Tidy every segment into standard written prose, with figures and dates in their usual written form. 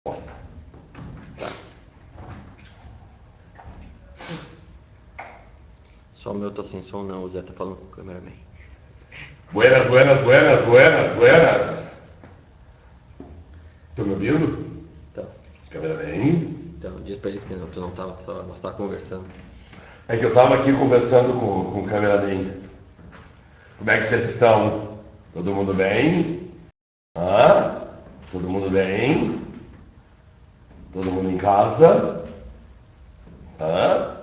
Posta. Tá. Só o meu tá sem som, não. O Zé tá falando com o cameraman. Buenas, buenas, buenas, buenas, buenas. Estão me ouvindo? Então, Cameraman? diz pra eles que não, tu não tava, nós tava conversando. É que eu estava aqui conversando com o cameraman. Como é que vocês estão? Todo mundo bem? Hã? Todo mundo bem? Todo mundo em casa? Hã?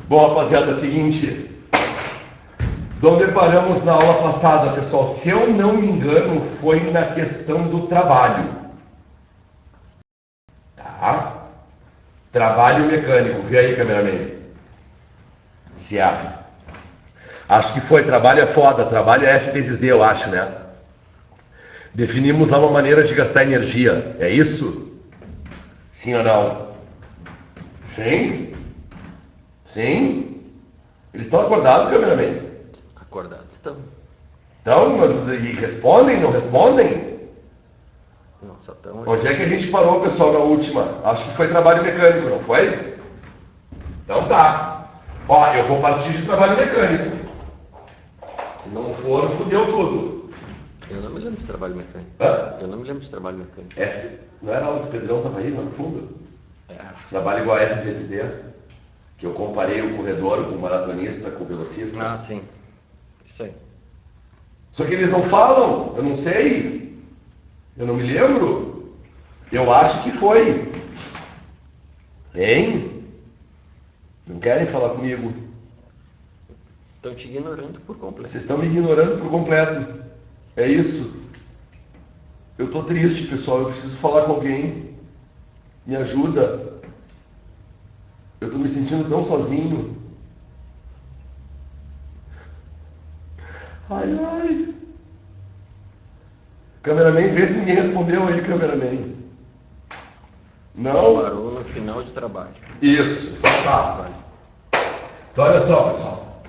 Bom, rapaziada, é o seguinte. Onde paramos na aula passada, pessoal? Se eu não me engano, foi na questão do trabalho. Tá? Trabalho mecânico. Vê aí, cameraman. Se abre. Acho que foi. Trabalho é foda. Trabalho é F vezes D, eu acho, né? Definimos lá uma maneira de gastar energia. É isso? Sim ou não? Sim? Sim? Eles estão acordados, cameraman? Acordados estão. Então, mas e respondem? Não respondem? Não, só estão. Onde é que a gente parou, pessoal, na última? Acho que foi trabalho mecânico, não foi? Então tá. Ó, eu vou partir de trabalho mecânico. Se não for, fudeu tudo. Eu não me lembro de trabalho mecânico. Hã? Eu não me lembro de trabalho mecânico. F. Não era a aula que o Pedrão tava aí, lá no fundo? É. Trabalho igual a F vezes D. Que eu comparei o corredor com o maratonista, com o velocista. Ah, sim. Isso aí. Só que eles não falam, eu não sei. Eu não me lembro. Eu acho que foi. Hein? Não querem falar comigo? Estão te ignorando por completo. Vocês estão me ignorando por completo. É isso. Eu tô triste, pessoal. Eu preciso falar com alguém. Me ajuda. Eu tô me sentindo tão sozinho. Ai, ai. Cameraman, vê se ninguém respondeu aí, cameraman. Não? Parou no final de trabalho. Isso. Tá. Então, olha só, pessoal.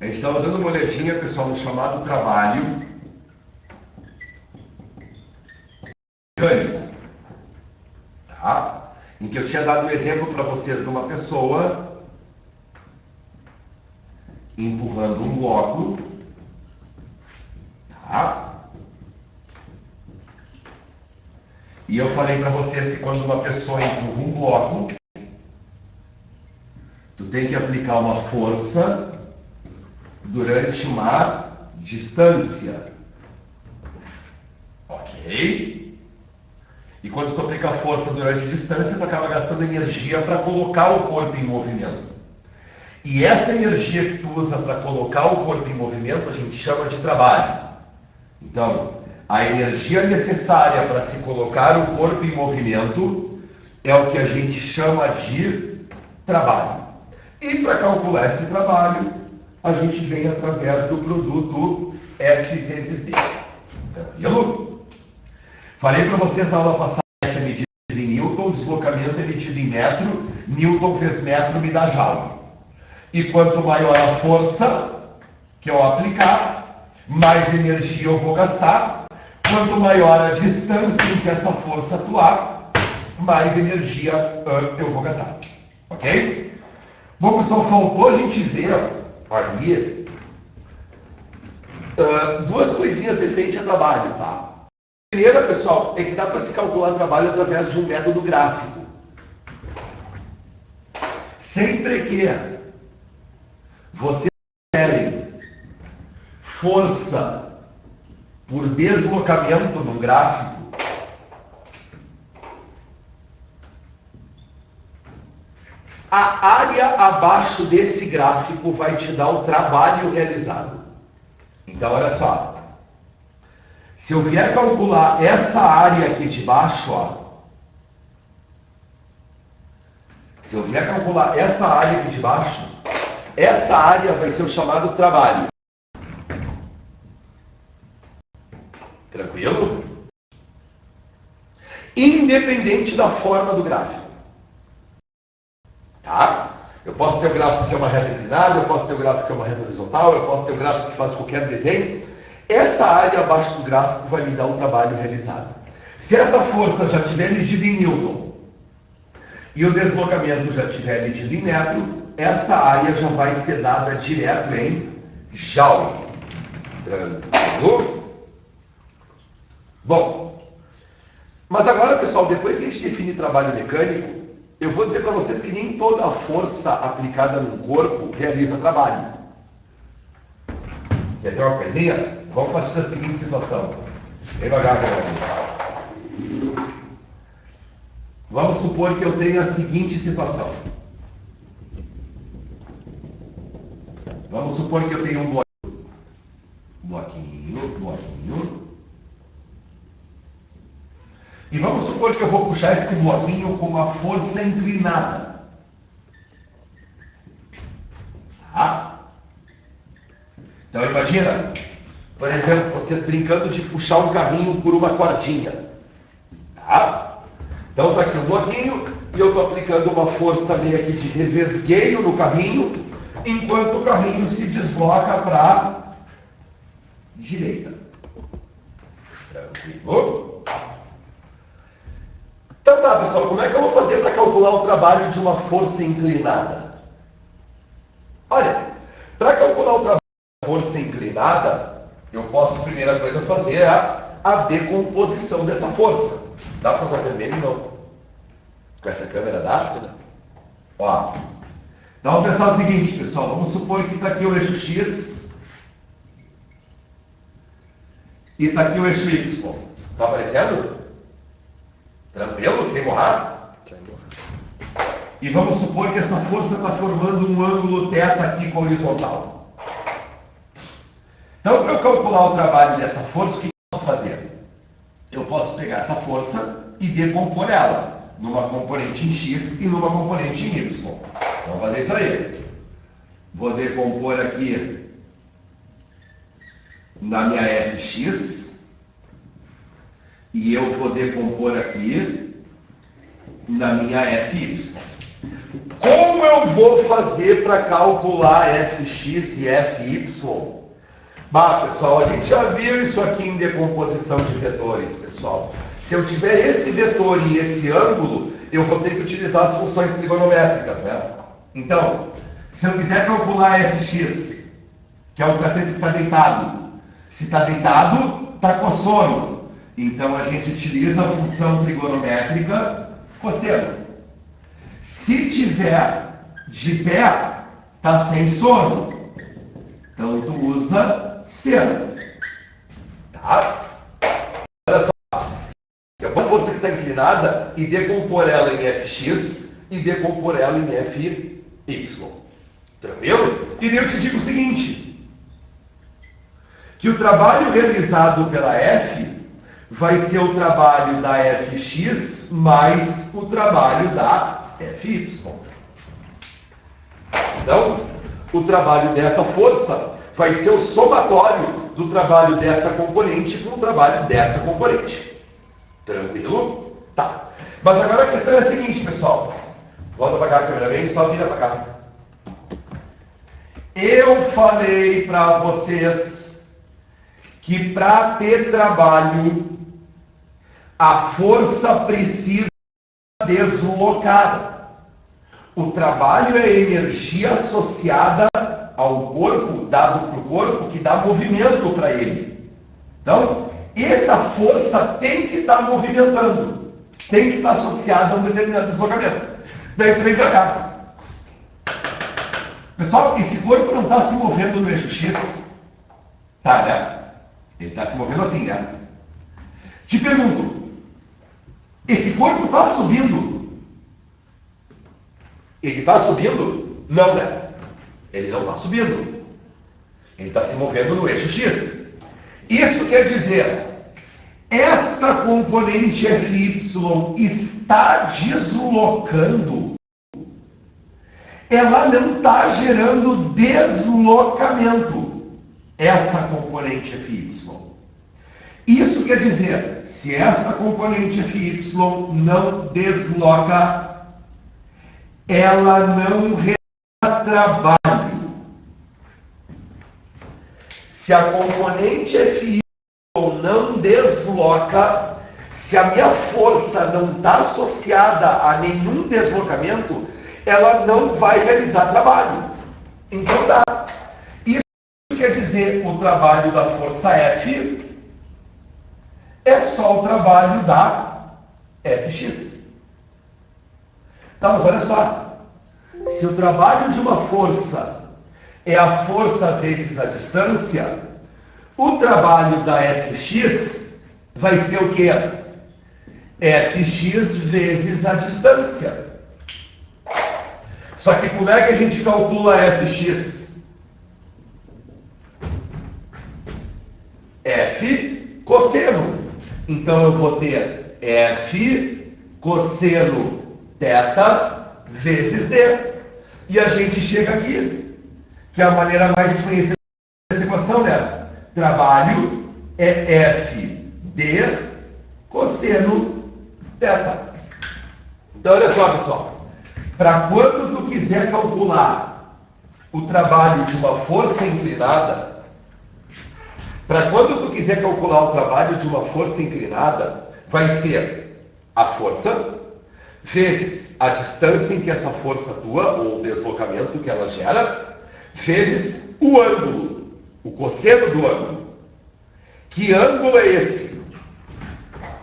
A gente estava dando uma olhadinha, pessoal, no chamado trabalho mecânico. Tá? Em que eu tinha dado um exemplo para vocês de uma pessoa empurrando um bloco. Tá? E eu falei para vocês que quando uma pessoa empurra um bloco, tu tem que aplicar uma força durante uma distância. Ok? E quando tu aplica força durante a distância, tu acaba gastando energia para colocar o corpo em movimento. E essa energia que tu usa para colocar o corpo em movimento, a gente chama de trabalho. Então, a energia necessária para se colocar o corpo em movimento é o que a gente chama de trabalho. E para calcular esse trabalho, a gente vem através do produto F vezes D. Tranquilo? Falei para vocês na aula passada que F é medido em Newton, deslocamento é medido em metro, Newton vezes metro me dá joule. E quanto maior a força que eu aplicar, mais energia eu vou gastar. Quanto maior a distância em que essa força atuar, mais energia eu vou gastar. Ok? Bom, pessoal, faltou a gente ver ali duas coisinhas referentes a trabalho, tá? A primeira, pessoal, é que dá para se calcular trabalho através de um método gráfico. Sempre que vocês querem força por deslocamento no gráfico, a área abaixo desse gráfico vai te dar o trabalho realizado. Então, olha só. Se eu vier calcular essa área aqui de baixo, ó. Se eu vier calcular essa área aqui de baixo, essa área vai ser o chamado trabalho. Tranquilo? Independente da forma do gráfico. Tá? Eu posso ter um gráfico que é uma reta inclinada, eu posso ter um gráfico que é uma reta horizontal, eu posso ter um gráfico que faz qualquer desenho. Essa área abaixo do gráfico vai me dar o trabalho realizado. Se essa força já estiver medida em Newton e o deslocamento já estiver medido em metro, essa área já vai ser dada direto em Joule. Tranquilo? Bom, mas agora, pessoal, depois que a gente define trabalho mecânico, eu vou dizer para vocês que nem toda a força aplicada no corpo realiza trabalho. Quer ver uma coisinha? Vamos partir da seguinte situação. Devagar, vamos supor que eu tenha a seguinte situação. Vamos supor que eu tenho um bloquinho. E vamos supor que eu vou puxar esse bloquinho com uma força inclinada. Tá? Então imagina, por exemplo, vocês brincando de puxar um carrinho por uma cordinha. Tá? Então está aqui o bloquinho e eu estou aplicando uma força meio aqui de revesgueio no carrinho, enquanto o carrinho se desloca para a direita. Tranquilo? Então tá, pessoal, como é que eu vou fazer para calcular o trabalho de uma força inclinada? Olha, para calcular o trabalho de uma força inclinada, eu posso, primeira coisa, fazer a decomposição dessa força. Dá para usar vermelho? Não. Com essa câmera dá? Ó. Então vamos pensar o seguinte, pessoal. Vamos supor que está aqui o eixo X e está aqui o eixo Y. Está aparecendo? Tranquilo? Sem borrar? Sem borrar. E vamos supor que essa força está formando um ângulo θ aqui com a horizontal. Então, para eu calcular o trabalho dessa força, o que eu posso fazer? Eu posso pegar essa força e decompor ela numa componente em X e numa componente em Y. Então, vou fazer isso aí. Vou decompor aqui na minha Fx. E eu vou decompor aqui na minha Fy. Como eu vou fazer para calcular Fx e Fy? Bah, pessoal, a gente já viu isso aqui em decomposição de vetores, pessoal. Se eu tiver esse vetor e esse ângulo, eu vou ter que utilizar as funções trigonométricas, né? Então, se eu quiser calcular Fx, que é o cateto que está deitado, se está deitado, está com sono. Então, a gente utiliza a função trigonométrica cosseno. Se tiver de pé, está sem sono. Então, tu usa seno. Tá? Olha só. Eu vou força que está inclinada e decompor ela em Fx e decompor ela em Fy. Tranquilo? E eu te digo o seguinte, que o trabalho realizado pela F vai ser o trabalho da Fx mais o trabalho da Fy. Então, o trabalho dessa força vai ser o somatório do trabalho dessa componente com o trabalho dessa componente. Tranquilo? Tá. Mas agora a questão é a seguinte, pessoal. Volta para cá, a câmera vem, só vira para cá. Eu falei para vocês que para ter trabalho, a força precisa deslocar. O trabalho é energia associada ao corpo, dado para o corpo, que dá movimento para ele. Então, essa força tem que estar movimentando, tem que estar associada a um determinado deslocamento. Daí tu vem para cá. Pessoal, esse corpo não está se movendo no eixo X. Tá, né? Ele está se movendo assim, né? Te pergunto, esse corpo está subindo? Ele está subindo? Não, né? Ele não está subindo. Ele está se movendo no eixo X. Isso quer dizer, esta componente Fy está deslocando. Ela não está gerando deslocamento. Essa componente Fy. Isso quer dizer, se esta componente Fy não desloca, ela não realiza trabalho. Se a componente Fy não desloca, Se a minha força não está associada a nenhum deslocamento, ela não vai realizar trabalho. Então tá. Isso quer dizer, o trabalho da força F é só o trabalho da Fx. Tá, mas olha só. Se o trabalho de uma força é a força vezes a distância, o trabalho da Fx vai ser o quê? Fx vezes a distância. Só que como é que a gente calcula Fx? F cosseno. Então eu vou ter F cosseno θ vezes D. E a gente chega aqui, que é a maneira mais conhecida dessa equação, né? Trabalho é F D cosseno θ. Então olha só, pessoal. Para quando tu quiser calcular o trabalho de uma força inclinada, vai ser a força vezes a distância em que essa força atua, ou o deslocamento que ela gera, vezes o ângulo, o cosseno do ângulo. Que ângulo é esse?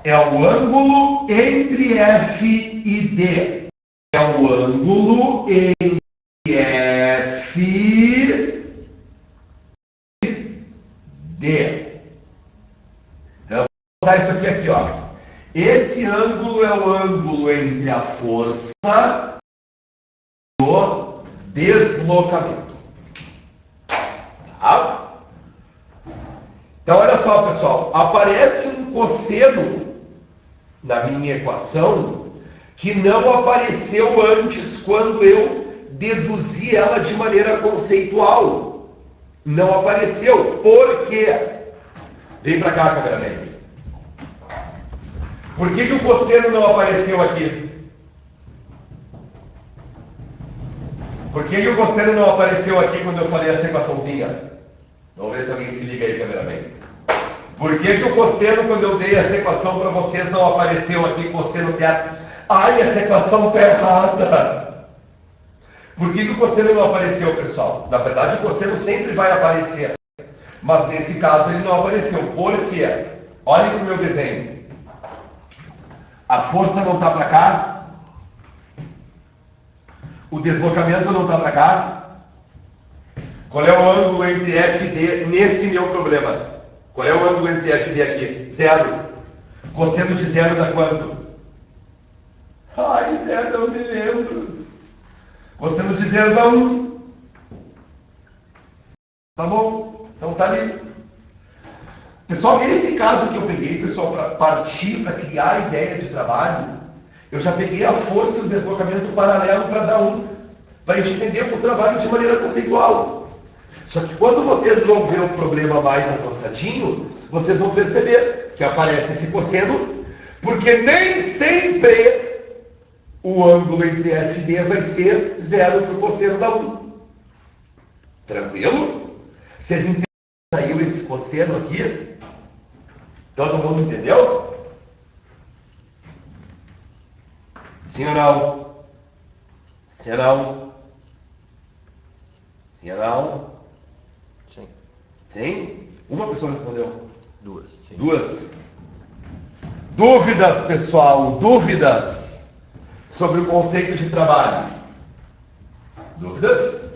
É o ângulo entre F e D. É o ângulo entre F e D. Então, vou botar isso aqui, ó. Esse ângulo é o ângulo entre a força e o deslocamento. Tá? Então, olha só, pessoal. Aparece um cosseno na minha equação que não apareceu antes quando eu deduzi ela de maneira conceitual. Não apareceu. Por quê? Vem para cá, cameraman. Por que o cosseno não apareceu aqui? Por que o cosseno não apareceu aqui quando eu falei essa equaçãozinha? Vamos ver se alguém se liga aí, cameraman. Por que o cosseno, quando eu dei essa equação para vocês, não apareceu aqui cosseno θ? Ai, essa equação está errada. Por que o cosseno não apareceu, pessoal? Na verdade, o cosseno sempre vai aparecer. Mas nesse caso ele não apareceu. Por quê? Olhem para o meu desenho. A força não está para cá. O deslocamento não está para cá. Qual é o ângulo entre F e D nesse meu problema? Qual é o ângulo entre F e D aqui? Zero. Cosseno de zero dá quanto? Ai, zero, não me lembro. Cosseno de zero dá 1. Tá bom? Então tá ali. Pessoal, esse caso que eu peguei, pessoal, para partir, para criar a ideia de trabalho, eu já peguei a força e o deslocamento paralelo para dar 1, para a gente entender o trabalho de maneira conceitual. Só que quando vocês vão ver o problema mais avançadinho, vocês vão perceber que aparece esse cosseno, porque nem sempre o ângulo entre F e D vai ser 0 para o cosseno da 1. Tranquilo? Vocês entenderam que saiu esse cosseno aqui? Todo mundo entendeu? Sim ou não? Sim ou não? Sim ou não? Sim. Sim? Uma pessoa respondeu. Duas. Sim. Duas. Dúvidas, pessoal? Dúvidas sobre o conceito de trabalho? Dúvidas?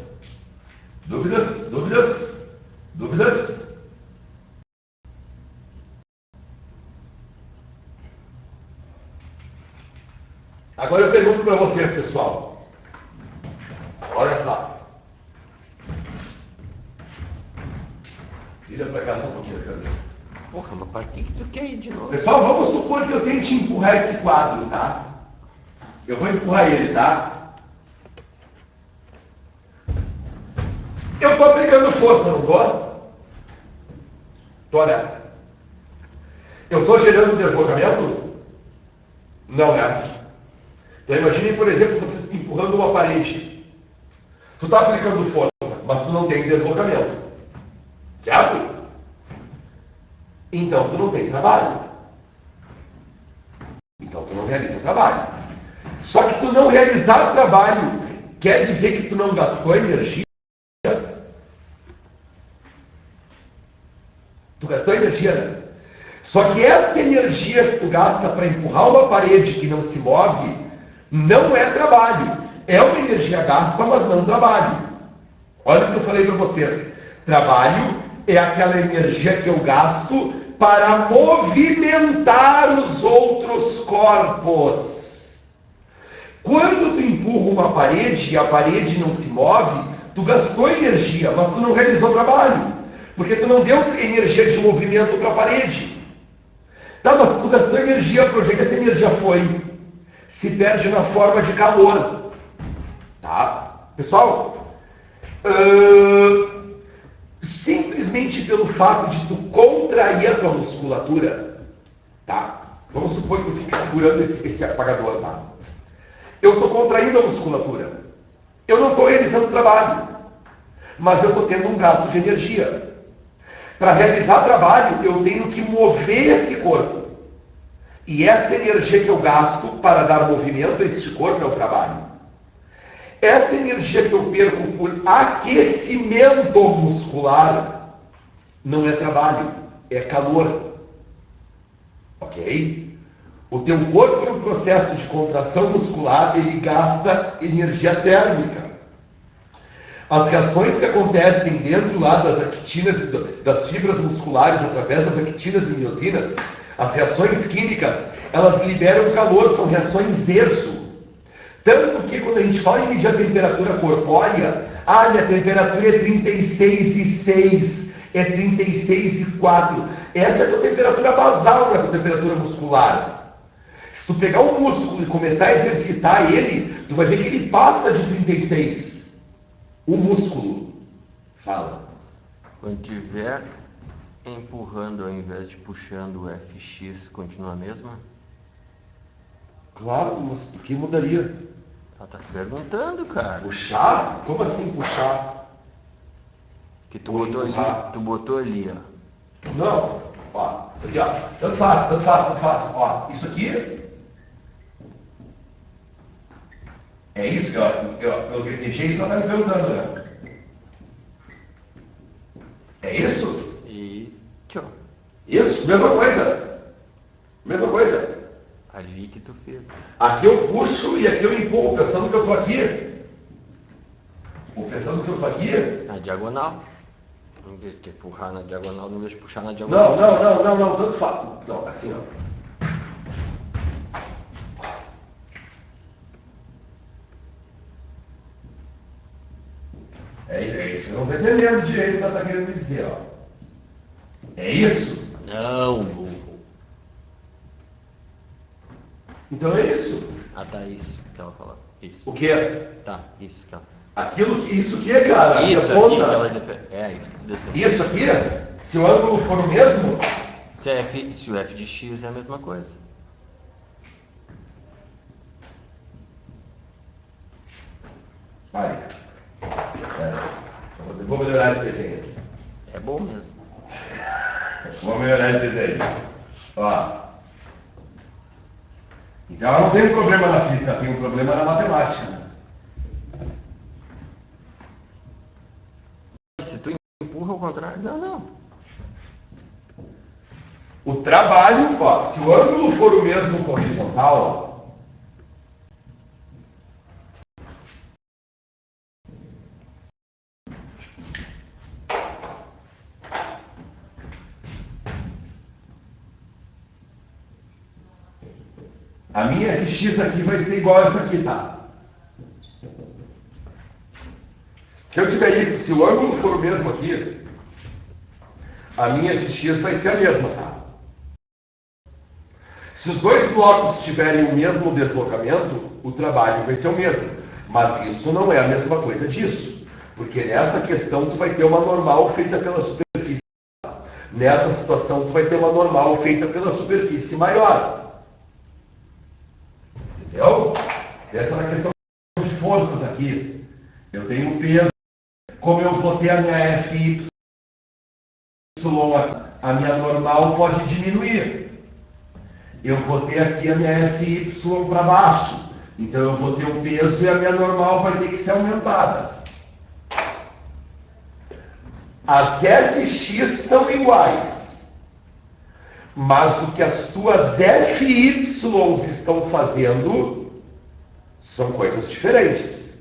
Dúvidas? Dúvidas? Dúvidas? Agora eu pergunto para vocês, pessoal. Olha só. Vira para cá só um pouquinho, cara. Porra, mas para que tu quer ir de novo? Pessoal, vamos supor que eu tente empurrar esse quadro, tá? Eu vou empurrar ele, tá? Eu tô aplicando força, não tô? Tô, né? Eu tô gerando deslocamento? Não, né? Então imagine, por exemplo, você empurrando uma parede. Tu está aplicando força, mas tu não tem deslocamento. Certo? Então tu não tem trabalho. realiza trabalho. Só que tu não realizar trabalho quer dizer que tu não gastou energia? Tu gastou energia, né? Só que essa energia que tu gasta para empurrar uma parede que não se move, não é trabalho. É uma energia gasta, mas não trabalho. Olha o que eu falei para vocês. Trabalho é aquela energia que eu gasto para movimentar os outros corpos. Quando tu empurra uma parede e a parede não se move, tu gastou energia, mas tu não realizou trabalho. Porque tu não deu energia de movimento para a parede. Tá, mas tu gastou energia, para onde é que essa energia foi? Se perde na forma de calor. Tá? Pessoal, simplesmente pelo fato de tu contrair a tua musculatura, tá? Vamos supor que tu fique segurando esse apagador, tá? Eu estou contraindo a musculatura. Eu não estou realizando trabalho, mas eu estou tendo um gasto de energia. Para realizar trabalho, eu tenho que mover esse corpo. E essa energia que eu gasto para dar movimento a este corpo é o trabalho. Essa energia que eu perco por aquecimento muscular não é trabalho, é calor. Ok? O teu corpo, no processo de contração muscular, ele gasta energia térmica. As reações que acontecem dentro lá das actinas, das fibras musculares, através das actinas e miosinas, as reações químicas, elas liberam calor, são reações ESO. Tanto que quando a gente fala em medir a temperatura corpórea, minha temperatura é 36,6, é 36,4. Essa é a tua temperatura basal, não é a tua temperatura muscular. Se tu pegar um músculo e começar a exercitar ele, tu vai ver que ele passa de 36. O músculo. Fala. Quando tiver empurrando ao invés de puxando o FX, continua a mesma? Claro, mas por que mudaria? Ela tá perguntando, cara. Puxar? Como assim puxar? Que tu botou ali, ó. Não. Ó, isso aqui, ó. Tanto faz. Ó, isso aqui. É isso que eu deixei isso que ela tá me perguntando, né? É isso? Isso. Isso, mesma coisa. Mesma coisa. Ali que tu fez. Aqui eu puxo e aqui eu empurro, pensando que eu tô aqui. Ou pensando que eu tô aqui. Na diagonal. Em vez de empurrar na diagonal, não vez de puxar na diagonal. Não, tanto faz. Não, assim, ó. É isso, eu não tô entendendo direito o que ela tá querendo me dizer, ó. É isso? Não, burro. Então é isso. Ah, tá, isso que ela falou. Isso. O quê? Tá, isso que ela Isso que é, cara? Isso aqui que ela é, isso que tu desceu. Isso aqui, se o ângulo for o mesmo... Se o f de x é a mesma coisa. Pare. Vou melhorar esse desenho aqui. É bom mesmo. Vou melhorar esse desenho. Ó. Então ela não tem um problema na física, tem um problema na matemática. Se tu empurra ao contrário, não. O trabalho, ó, se o ângulo for o mesmo com horizontal, ó, a minha Fx aqui vai ser igual a essa aqui, tá? Se eu tiver isso, se o ângulo for o mesmo aqui, a minha Fx vai ser a mesma, tá? Se os dois blocos tiverem o mesmo deslocamento, o trabalho vai ser o mesmo. Mas isso não é a mesma coisa disso. Porque nessa questão tu vai ter uma normal feita pela superfície. Nessa situação tu vai ter uma normal feita pela superfície maior. Entendeu? Essa é a questão de forças aqui. Eu tenho peso. Como eu vou ter a minha FY aqui, a minha normal pode diminuir. eu vou ter aqui a minha FY para baixo. Então eu vou ter o peso e a minha normal vai ter que ser aumentada. As FX são iguais, mas o que as tuas FY estão fazendo são coisas diferentes.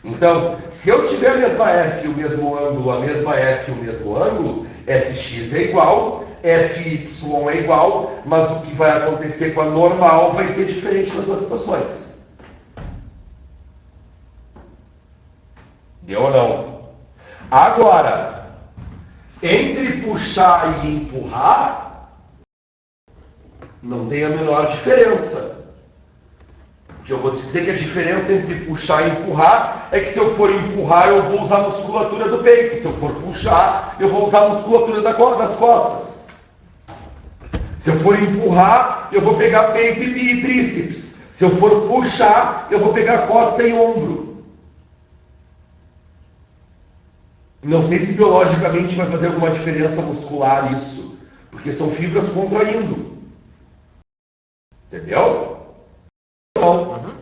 Então, se eu tiver a mesma F, o mesmo ângulo, a mesma F, o mesmo ângulo, Fx é igual, Fy é igual, mas o que vai acontecer com a normal vai ser diferente nas duas situações. Deu ou não? Agora, entre puxar e empurrar, não tem a menor diferença. O que eu vou dizer que a diferença entre puxar e empurrar é que se eu for empurrar, eu vou usar a musculatura do peito. Se eu for puxar, eu vou usar a musculatura das costas. Se eu for empurrar, eu vou pegar peito e tríceps. Se eu for puxar, eu vou pegar costa e ombro. Não sei se biologicamente vai fazer alguma diferença muscular isso, porque são fibras contraindo. Entendeu? Não.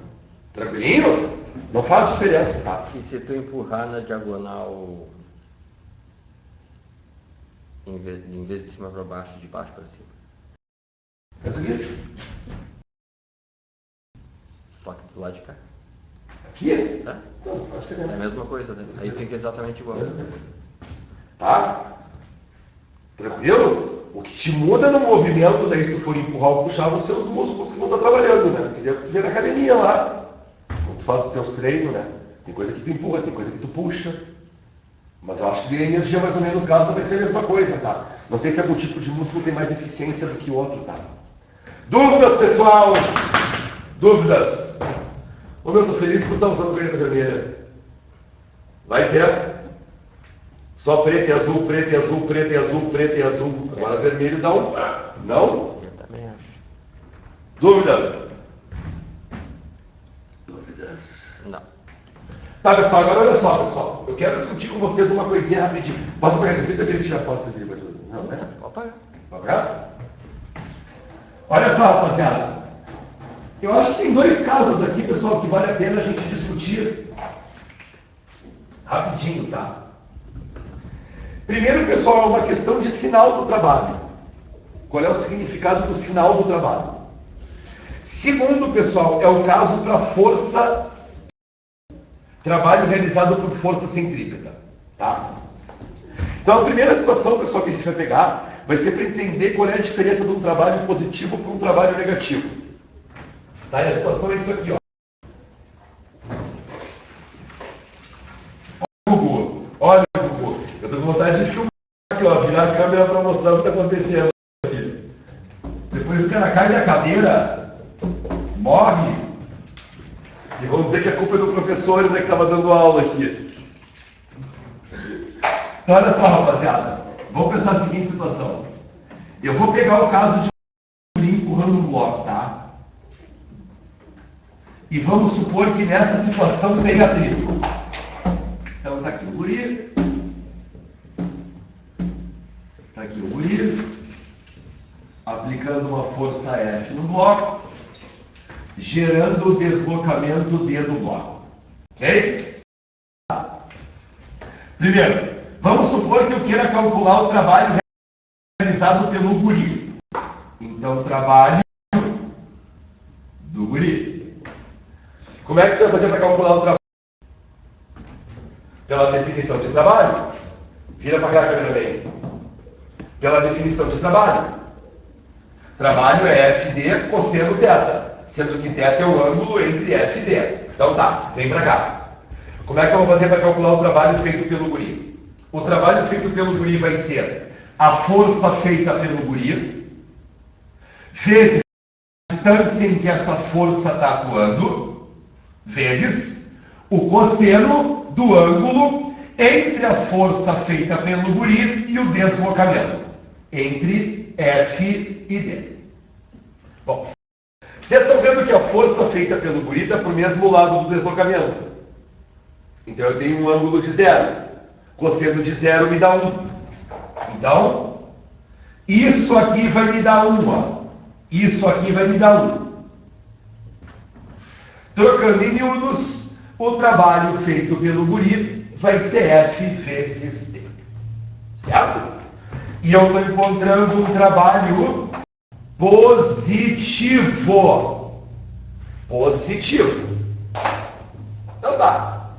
Tranquilinho? Não faz diferença, tá? E se tu empurrar na diagonal, em vez de cima para baixo, de baixo para cima? É o seguinte. Só que do lado de cá. Aqui? Tá? Não faz diferença. É a mesma coisa, né? Aí fica exatamente igual. Tá? Tranquilo? O que te muda no movimento, daí se tu for empurrar ou puxar, vão ser os músculos que vão estar trabalhando, né? Que tu vê na academia lá. Quando tu faz os teus treinos, né? Tem coisa que tu empurra, tem coisa que tu puxa. Mas eu acho que a energia mais ou menos gasta vai ser a mesma coisa, tá? Não sei se algum tipo de músculo tem mais eficiência do que o outro, tá? Dúvidas, pessoal? Dúvidas? Ô meu, tô feliz por estar usando caneta vermelha. Vai ser? Só preto e azul, preto e azul, preto e azul, preto e azul. Agora vermelho dá um... Não? Eu também acho. Dúvidas? Dúvidas? Não. Tá, pessoal, agora olha só, pessoal. Eu quero discutir com vocês uma coisinha rapidinho. Posso pegar esse vídeo ou tirar foto desse vídeo? Não, né? Pode pagar. Pode pegar? Olha só, rapaziada. Eu acho que tem dois casos aqui, pessoal, que vale a pena a gente discutir rapidinho, tá? Primeiro, pessoal, é uma questão de sinal do trabalho. Qual é o significado do sinal do trabalho? Segundo, pessoal, é o caso para força, trabalho realizado por força centrípeta, tá? Então, a primeira situação, pessoal, que a gente vai pegar vai ser para entender qual é a diferença de um trabalho positivo para um trabalho negativo. Tá? E a situação é isso aqui, ó. Olha, Gugu, eu tô com vontade de filmar aqui, ó, virar a câmera para mostrar o que está acontecendo aqui. Depois o cara cai da cadeira, morre, e vão dizer que a culpa é do professor, né, que estava dando aula aqui. Então, olha só, rapaziada, vamos pensar a seguinte situação. Eu vou pegar o caso de um guri empurrando um bloco, tá? E vamos supor que nessa situação tem atrito. Então tá aqui o guri. Tá aqui o guri. Aplicando uma força F no bloco, gerando o deslocamento D do bloco. Ok? Primeiro, vamos supor que eu queira calcular o trabalho realizado pelo guri. Então, trabalho do guri. Como é que tu vai fazer para calcular o trabalho? Pela definição de trabalho. Vira para cá, câmera bem. Pela definição de trabalho. Trabalho é FD cosseno θ, sendo que θ é o ângulo entre F e D. Então tá, vem para cá. Como é que eu vou fazer para calcular o trabalho feito pelo guri? O trabalho feito pelo guri vai ser a força feita pelo guri, vezes a distância em que essa força está atuando, vezes o cosseno do ângulo entre a força feita pelo guri e o deslocamento, entre F e D. Bom, vocês estão vendo que a força feita pelo guri está para o mesmo lado do deslocamento. Então eu tenho um ângulo de 0. Cosseno de 0 me dá 1. Então, isso aqui vai me dar 1, ó. Isso aqui vai me dar 1. Trocando em miúdos, o trabalho feito pelo guri vai ser F vezes D. Certo? E eu estou encontrando um trabalho positivo. Positivo. Então tá.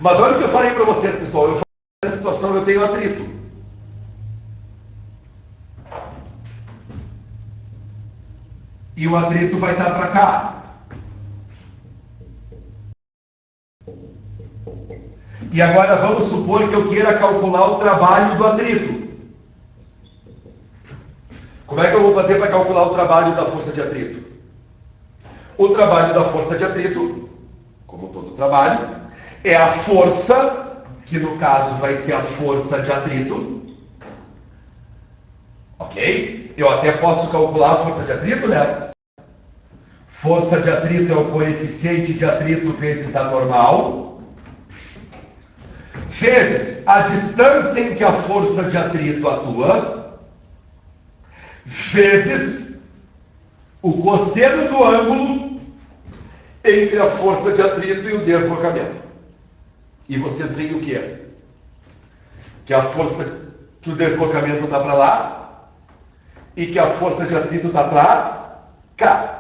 Mas olha o que eu falei para vocês, pessoal. Eu falei que nessa situação eu tenho atrito. E o atrito vai estar para cá. E agora vamos supor que eu queira calcular o trabalho do atrito. Como é que eu vou fazer para calcular o trabalho da força de atrito? O trabalho da força de atrito, como todo trabalho, é a força, que no caso vai ser a força de atrito. Ok? Eu até posso calcular a força de atrito, né? Força de atrito é o coeficiente de atrito vezes a normal, vezes a distância em que a força de atrito atua, vezes o cosseno do ângulo entre a força de atrito e o deslocamento. E vocês veem o quê? Que a força, que o deslocamento está para lá e que a força de atrito está para cá.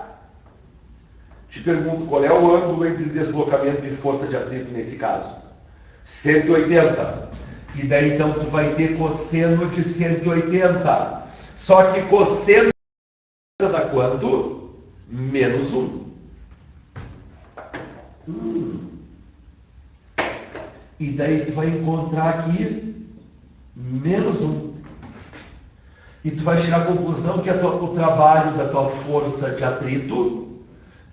Te pergunto, qual é o ângulo entre deslocamento e força de atrito nesse caso? 180. E daí então tu vai ter cosseno de 180. Só que cosseno dá quanto? Menos 1. E daí tu vai encontrar aqui menos 1. E tu vai chegar à conclusão que o trabalho da tua força de atrito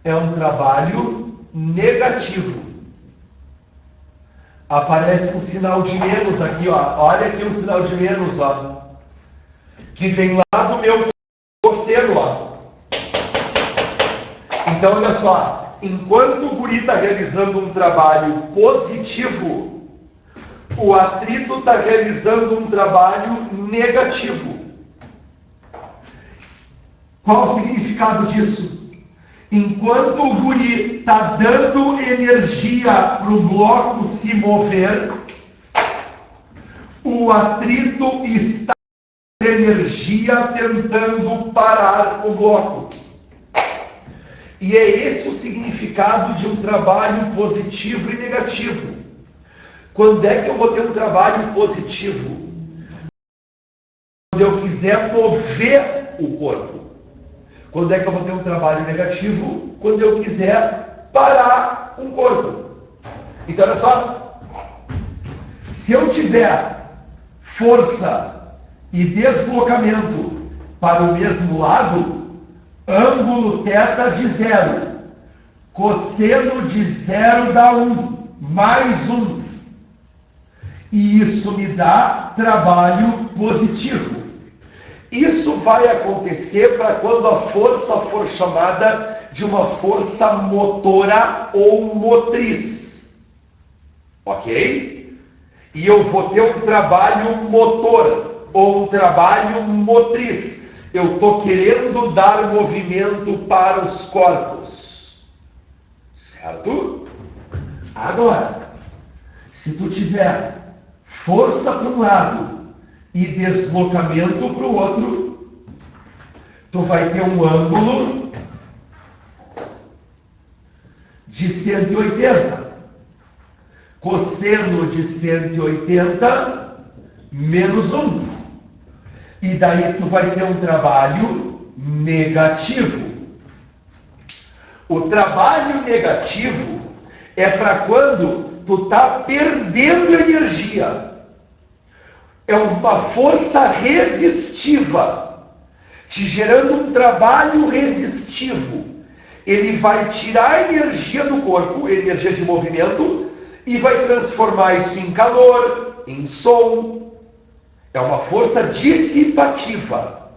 é um trabalho negativo. Aparece um sinal de menos aqui, ó. Olha aqui um sinal de menos, ó. Que vem lá do meu cosseno, ó. Então, olha só. Enquanto o guri está realizando um trabalho positivo, o atrito está realizando um trabalho negativo. Qual o significado disso? Enquanto o guri está dando energia para o bloco se mover, o atrito está com energia tentando parar o bloco. E é esse o significado de um trabalho positivo e negativo. Quando é que eu vou ter um trabalho positivo? Quando eu quiser mover o corpo. Quando é que eu vou ter um trabalho negativo? Quando eu quiser parar um corpo. Então, olha só. Se eu tiver força e deslocamento para o mesmo lado, ângulo θ de 0, cosseno de 0 dá 1, mais 1. E isso me dá trabalho positivo. Isso vai acontecer para quando a força for chamada de uma força motora ou motriz. Ok? E eu vou ter um trabalho motor ou um trabalho motriz. Eu estou querendo dar movimento para os corpos. Certo? Agora, se tu tiver força para um lado e deslocamento para o outro, tu vai ter um ângulo de 180. Cosseno de 180 menos 1. E daí tu vai ter um trabalho negativo. O trabalho negativo é para quando tu está perdendo energia. É uma força resistiva, te gerando um trabalho resistivo. Ele vai tirar a energia do corpo, energia de movimento, e vai transformar isso em calor, em som. É uma força dissipativa,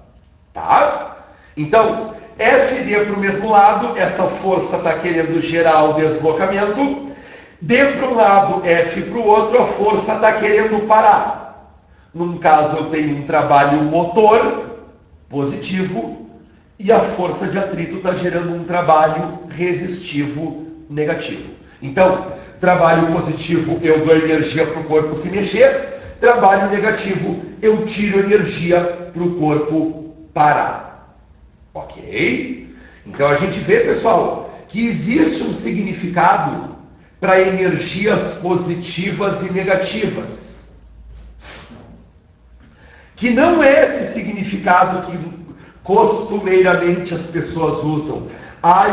tá? Então, FD para o mesmo lado, essa força está querendo gerar o deslocamento. D para um lado, F para o outro, a força está querendo parar. Num caso, eu tenho um trabalho motor positivo, e a força de atrito está gerando um trabalho resistivo negativo. Então, trabalho positivo, eu dou energia para o corpo se mexer. Trabalho negativo, eu tiro energia para o corpo parar. Ok? Então a gente vê, pessoal, que existe um significado para energias positivas e negativas. Que não é esse significado que costumeiramente as pessoas usam.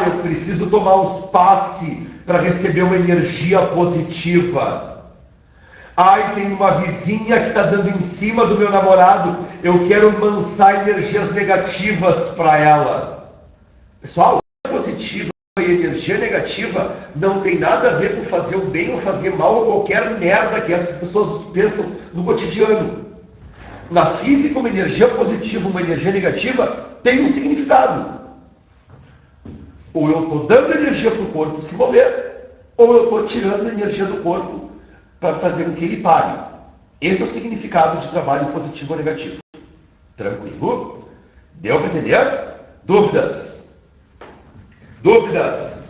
Eu preciso tomar uns passe para receber uma energia positiva. Tem uma vizinha que está dando em cima do meu namorado, eu quero lançar energias negativas para ela. Pessoal, energia positiva e energia negativa não tem nada a ver com fazer o bem ou fazer mal ou qualquer merda que essas pessoas pensam no cotidiano. Na física, uma energia positiva, uma energia negativa tem um significado. Ou eu estou dando energia para o corpo se mover, ou eu estou tirando energia do corpo para fazer com que ele pare. Esse é o significado de trabalho positivo ou negativo. Tranquilo? Deu para entender? Dúvidas? Dúvidas?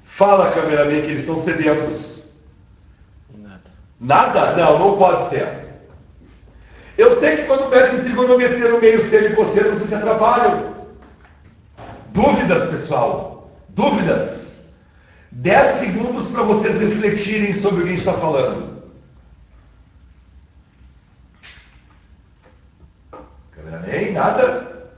Fala, cameraman, que eles estão sedentos. Nada? Não pode ser. Eu sei que quando metem trigonometria no meio seno e cosseno, vocês se atrapalham. Dúvidas, pessoal? Dúvidas? 10 segundos para vocês refletirem sobre o que a gente está falando. Cameraman, nada?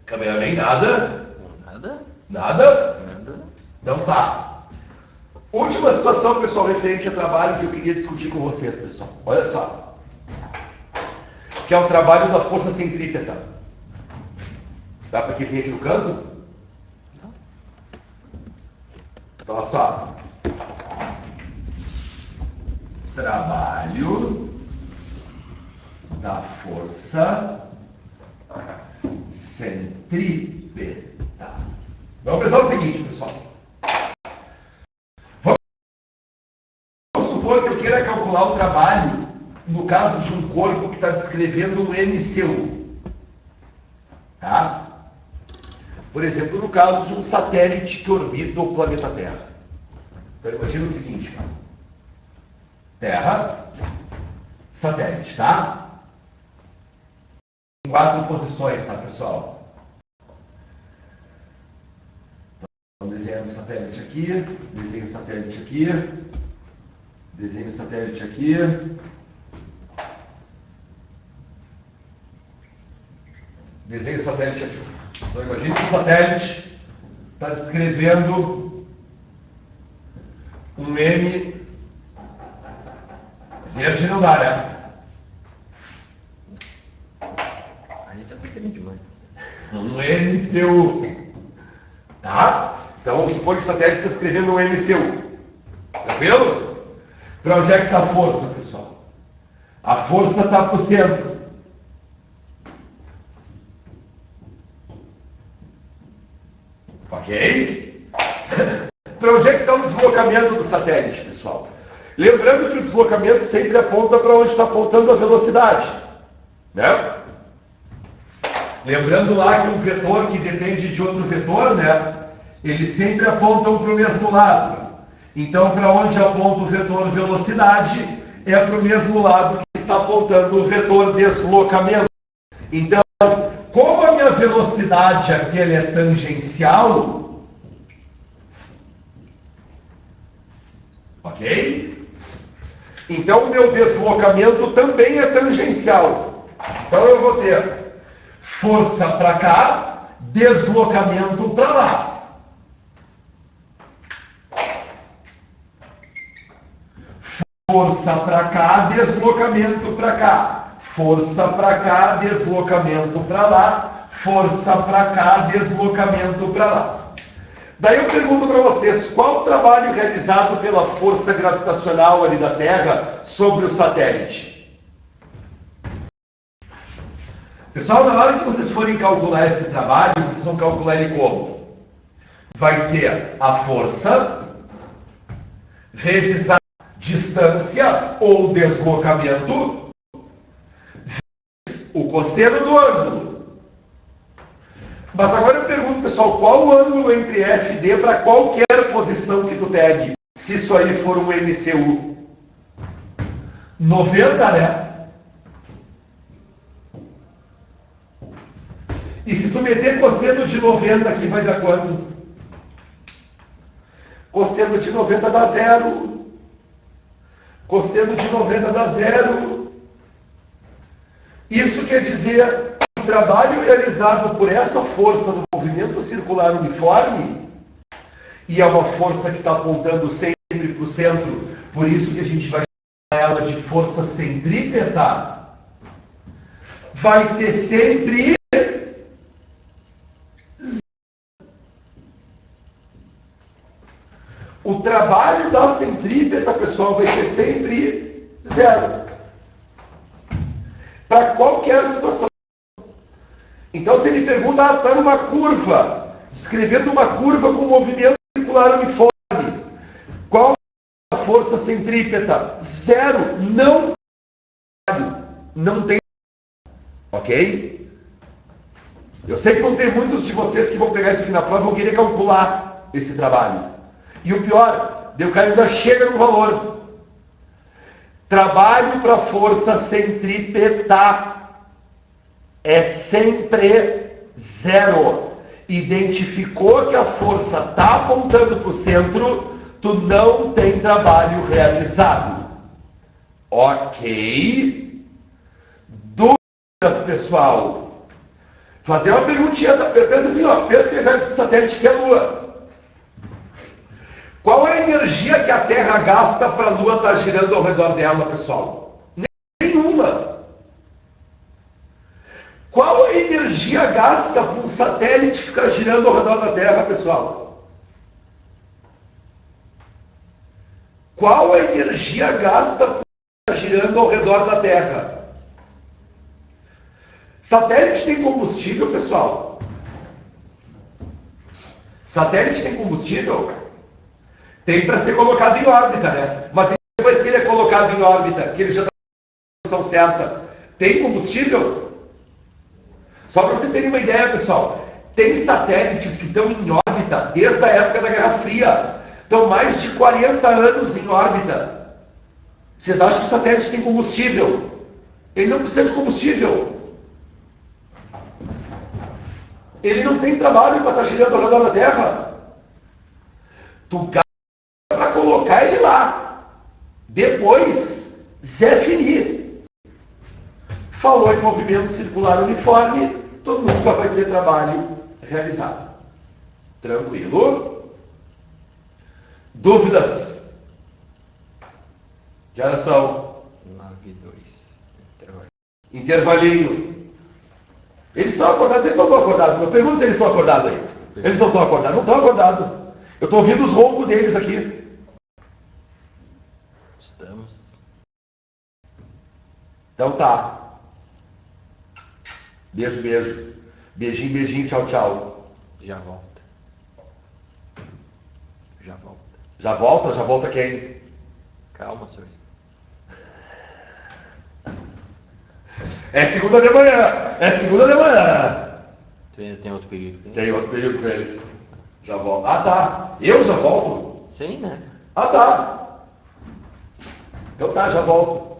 Cameraman, nada? Nada? Nada? Nada. Então tá. Última situação, pessoal, referente a trabalho que eu queria discutir com vocês, pessoal. Olha só. Que é o trabalho da força centrípeta. Dá para quem tem aqui no canto? Então, olha só. Trabalho da força centrípeta. Vamos pensar o seguinte, pessoal. Vamos supor que eu queira calcular o trabalho no caso de um corpo que está descrevendo um MCU. Tá? Por exemplo, no caso de um satélite que orbita o planeta Terra. Então imagina o seguinte, cara. Terra, satélite, tá? Em 4 posições, tá, pessoal? Então, desenho o satélite aqui, desenho o satélite aqui, desenho o satélite aqui. Desenho o satélite aqui. Então, imagine que o satélite está descrevendo um M verde não dá, né? Aí já tá pequeno demais. Um MCU. Tá? Então vamos supor que o satélite está descrevendo um MCU. Tranquilo? Para onde é que está a força, pessoal? A força está para o centro. Ok? Para onde é que está o deslocamento do satélite, pessoal? Lembrando que o deslocamento sempre aponta para onde está apontando a velocidade. Né? Lembrando lá que um vetor que depende de outro vetor, né? Eles sempre apontam para o mesmo lado. Então, para onde aponta o vetor velocidade, é para o mesmo lado que está apontando o vetor deslocamento. Então, como a minha velocidade aqui ela é tangencial, ok? Então o meu deslocamento também é tangencial. Então eu vou ter força para cá, deslocamento para lá. Força para cá, deslocamento para cá. Força para cá, deslocamento para lá. Força para cá, deslocamento para lá. Daí eu pergunto para vocês, qual o trabalho realizado pela força gravitacional ali da Terra sobre o satélite? Pessoal, na hora que vocês forem calcular esse trabalho, vocês vão calcular ele como? Vai ser a força vezes a distância ou deslocamento, vezes o cosseno do ângulo. Mas agora eu pergunto, pessoal, qual o ângulo entre F e D para qualquer posição que tu pegue, se isso aí for um MCU? 90, né? E se tu meter cosseno de 90 aqui, vai dar quanto? Cosseno de 90 dá zero. Cosseno de 90 dá zero. Isso quer dizer que o trabalho realizado por essa força do movimento circular uniforme, e é uma força que está apontando sempre para o centro, por isso que a gente vai chamar ela de força centrípeta, vai ser sempre o trabalho da centrípeta, pessoal, vai ser sempre zero. Para qualquer situação. Então, se ele pergunta, está numa curva, descrevendo uma curva com movimento circular uniforme, qual é a força centrípeta? Zero. Não tem. Ok? Eu sei que vão ter muitos de vocês que vão pegar isso aqui na prova e vão querer calcular esse trabalho. E o pior, o cara ainda chega no valor. Trabalho para força centrípeta é sempre zero. Identificou que a força está apontando para o centro, tu não tem trabalho realizado. Ok? Dúvidas, pessoal? Fazer uma perguntinha, pensa assim, ó, pensa que esse satélite que é a Lua. Qual é a energia que a Terra gasta para a Lua estar girando ao redor dela, pessoal? Nenhuma. Qual a energia gasta para um satélite ficar girando ao redor da Terra, pessoal? Qual a energia gasta para ficar girando ao redor da Terra? Satélite tem combustível, pessoal? Satélite tem combustível? Tem para ser colocado em órbita, né? Mas depois que ele é colocado em órbita, que ele já está na posição certa, tem combustível? Só para vocês terem uma ideia, pessoal, tem satélites que estão em órbita desde a época da Guerra Fria. Estão mais de 40 anos em órbita. Vocês acham que o satélite tem combustível? Ele não precisa de combustível. Ele não tem trabalho para estar girando ao redor da Terra. Tu gasta para colocar ele lá. Depois, Zé Fini. Falou em movimento circular uniforme, tu nunca vai ter trabalho realizado. Tranquilo? Dúvidas? Que horas são? 9:02. Intervalinho. Eles estão acordados? Vocês não estão acordados? Eu pergunto se eles estão acordados aí. Eles não estão acordados? Não estão acordados. Eu estou ouvindo os roncos deles aqui. Estamos. Então tá. Beijo, beijo. Beijinho, beijinho, tchau, tchau. Já volta. Já volta. Já volta? Já volta quem? Calma, senhor. É segunda de manhã. É segunda de manhã. Tu ainda tem outro período? Hein? Tem outro período com eles. Já volto. Ah, tá. Eu já volto? Sim, né? Ah, tá. Então tá, já volto.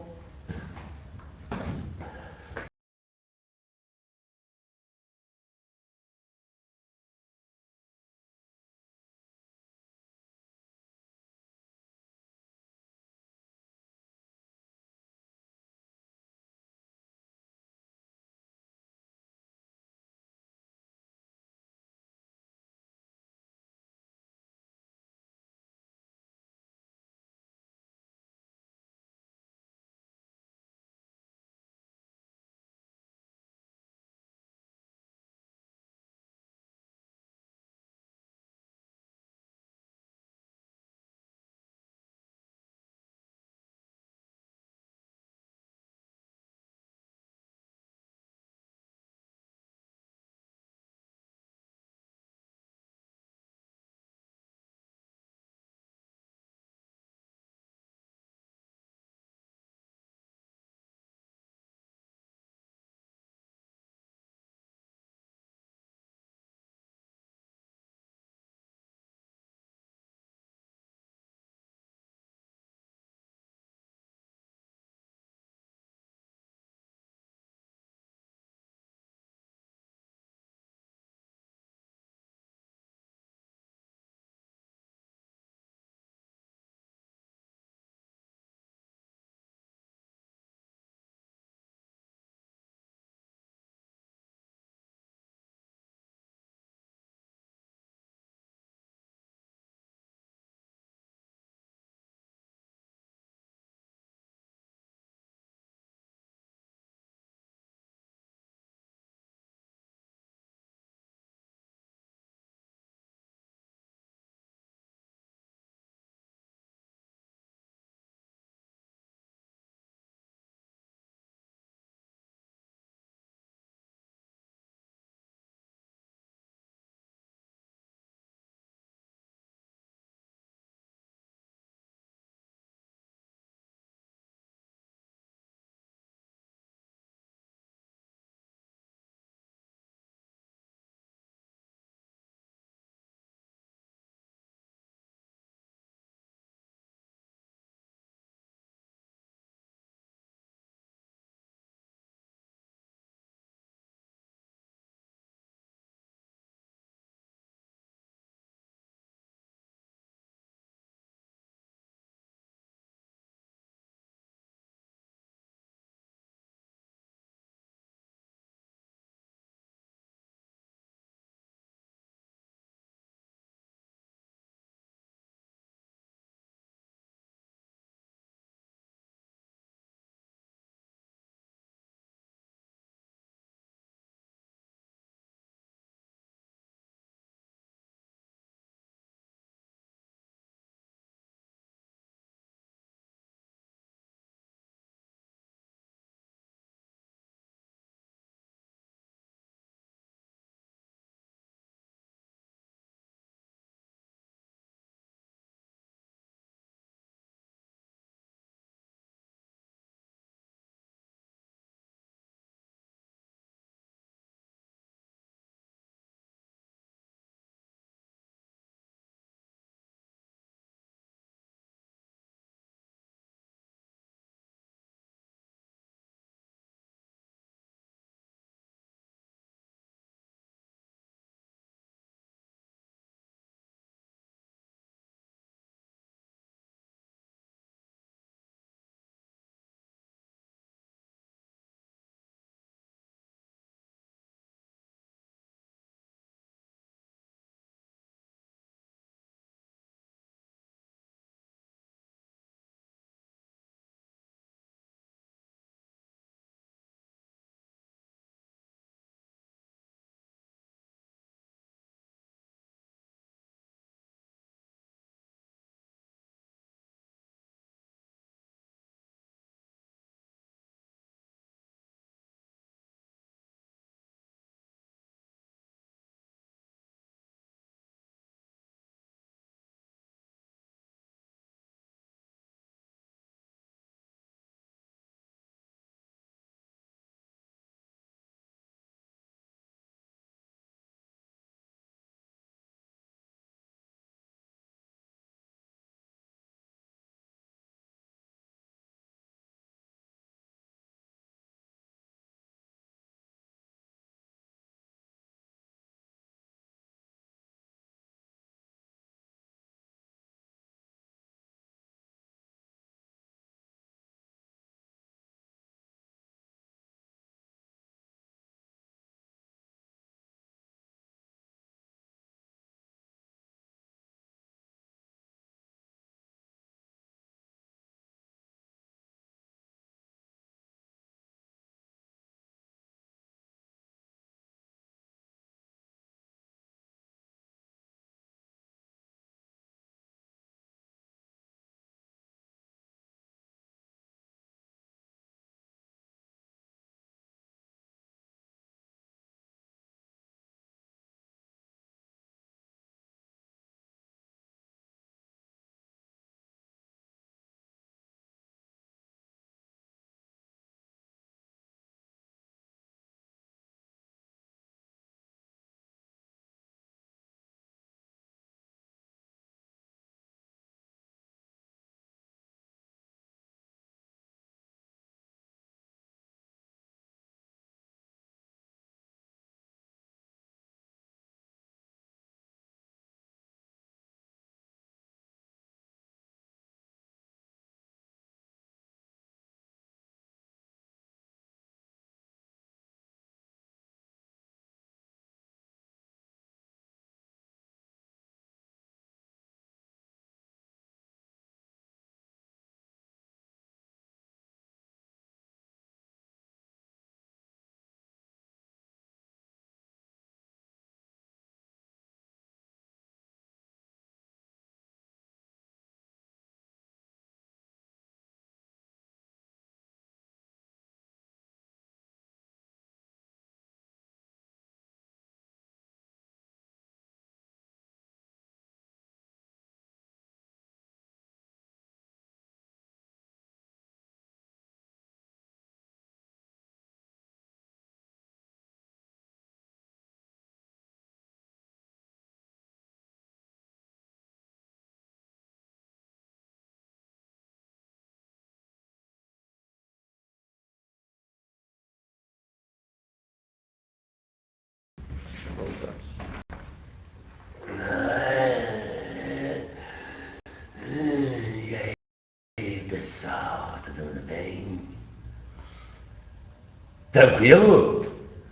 Tranquilo?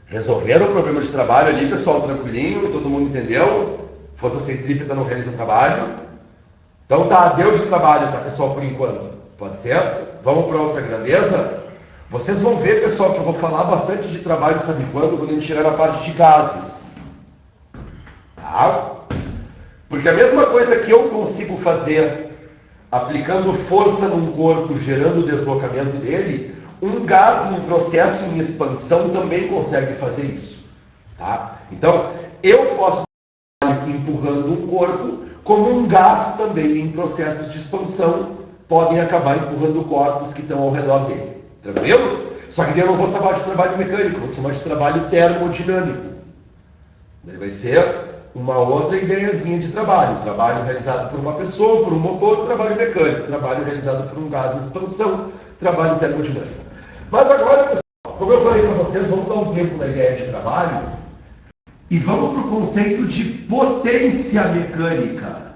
Resolveram o problema de trabalho ali, pessoal, tranquilinho, todo mundo entendeu? Força centrípeta não realiza trabalho. Então tá, deu de trabalho, tá, pessoal, por enquanto. Pode ser? Vamos para outra grandeza? Vocês vão ver, pessoal, que eu vou falar bastante de trabalho, sabe quando? Quando a gente chegar na parte de gases. Tá? Porque a mesma coisa que eu consigo fazer aplicando força num corpo, gerando o deslocamento dele, um gás num processo em expansão também consegue fazer isso. Tá? Então, eu posso empurrando um corpo, como um gás também em processos de expansão podem acabar empurrando corpos que estão ao redor dele. Tranquilo? Só que eu não vou chamar de trabalho mecânico, vou chamar de trabalho termodinâmico. Ele vai ser uma outra ideiazinha de trabalho. Trabalho realizado por uma pessoa, por um motor, trabalho mecânico. Trabalho realizado por um gás em expansão, trabalho termodinâmico. Mas agora, pessoal, como eu falei para vocês, vamos dar um tempo na ideia de trabalho e vamos para o conceito de potência mecânica.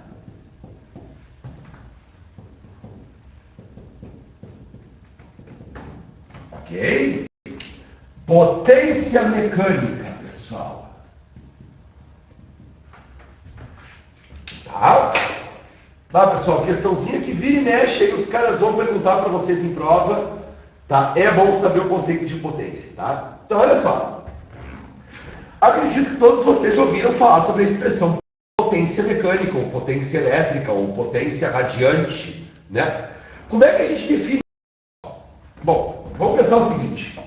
Ok? Potência mecânica, pessoal. Tá, pessoal, questãozinha que vira e mexe, aí os caras vão perguntar para vocês em prova, tá? É bom saber o conceito de potência, tá? Então, olha só. Acredito que todos vocês já ouviram falar sobre a expressão potência mecânica, ou potência elétrica, ou potência radiante, né? Como é que a gente define isso? Bom, vamos pensar o seguinte.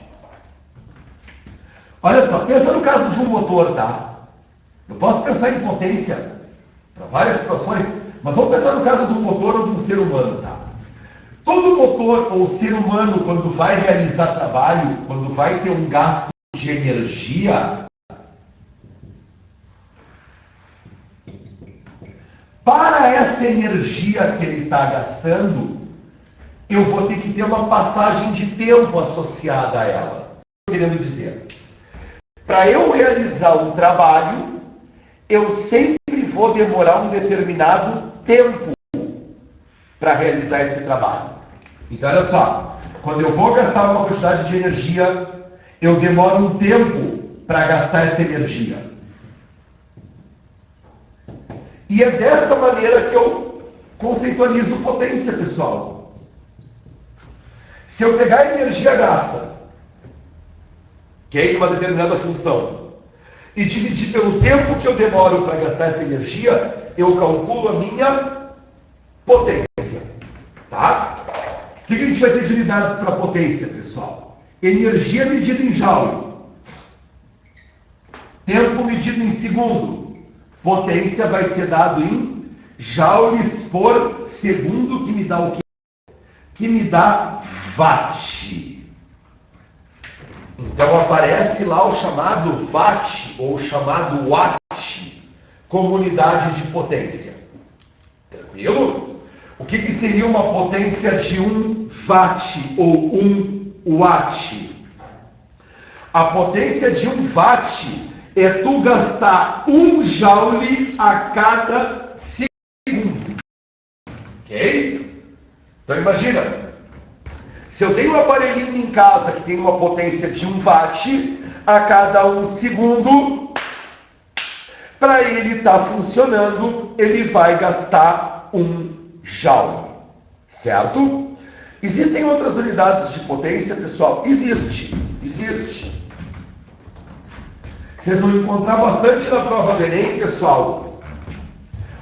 Olha só, pensa no caso de um motor, tá? Eu posso pensar em potência para várias situações, mas vamos pensar no caso de um motor ou de um ser humano, tá? Todo motor ou ser humano, quando vai realizar trabalho, quando vai ter um gasto de energia, para essa energia que ele está gastando, eu vou ter que ter uma passagem de tempo associada a ela. O que eu estou querendo dizer? Para eu realizar um trabalho, eu sempre vou demorar um determinado tempo para realizar esse trabalho. Então, olha só, quando eu vou gastar uma quantidade de energia, eu demoro um tempo para gastar essa energia. E é dessa maneira que eu conceitualizo potência, pessoal. Se eu pegar a energia gasta, que é uma determinada função, e dividir pelo tempo que eu demoro para gastar essa energia, eu calculo a minha potência. Tá? O que a gente vai ter de unidades para potência, pessoal? Energia medida em joule. Tempo medido em segundo. Potência vai ser dado em joules por segundo, que me dá o quê? Que me dá watt. Então aparece lá o chamado watt, ou chamado watt, como unidade de potência. Tranquilo? O que seria uma potência de 1 watt ou 1 watt? A potência de 1 watt é tu gastar 1 joule a cada segundo. Ok? Então imagina. Se eu tenho um aparelhinho em casa que tem uma potência de 1 watt, a cada 1 segundo, para ele estar funcionando, ele vai gastar 1 joule. Certo? Existem outras unidades de potência, pessoal? Existe. Vocês vão encontrar bastante na prova do Enem, pessoal.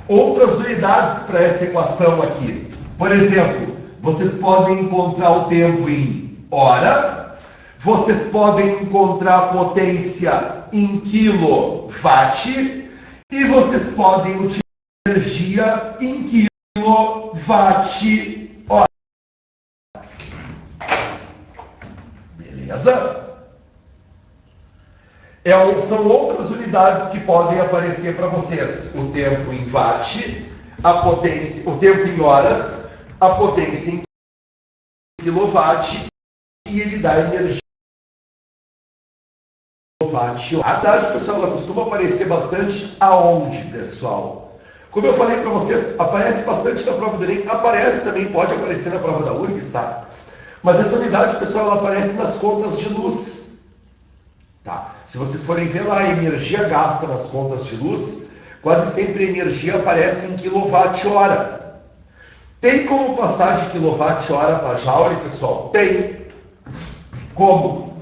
Outras unidades para essa equação aqui. Por exemplo, vocês podem encontrar o tempo em hora, vocês podem encontrar a potência em quilowatt e vocês podem utilizar energia em quilowatt-hora. Beleza? São outras unidades que podem aparecer para vocês. O tempo em watt, a potência, o tempo em horas, a potência em quilowatt, e ele dá energia em quilowatt. A tarde, pessoal, ela costuma aparecer bastante aonde, pessoal? Como eu falei para vocês, aparece bastante na prova do Enem, aparece também, pode aparecer na prova da URGS, tá? Mas essa unidade, pessoal, ela aparece nas contas de luz. Se vocês forem ver lá a energia gasta nas contas de luz, quase sempre a energia aparece em quilowatt-hora. Tem como passar de quilowatt-hora para joule, pessoal? Tem. Como?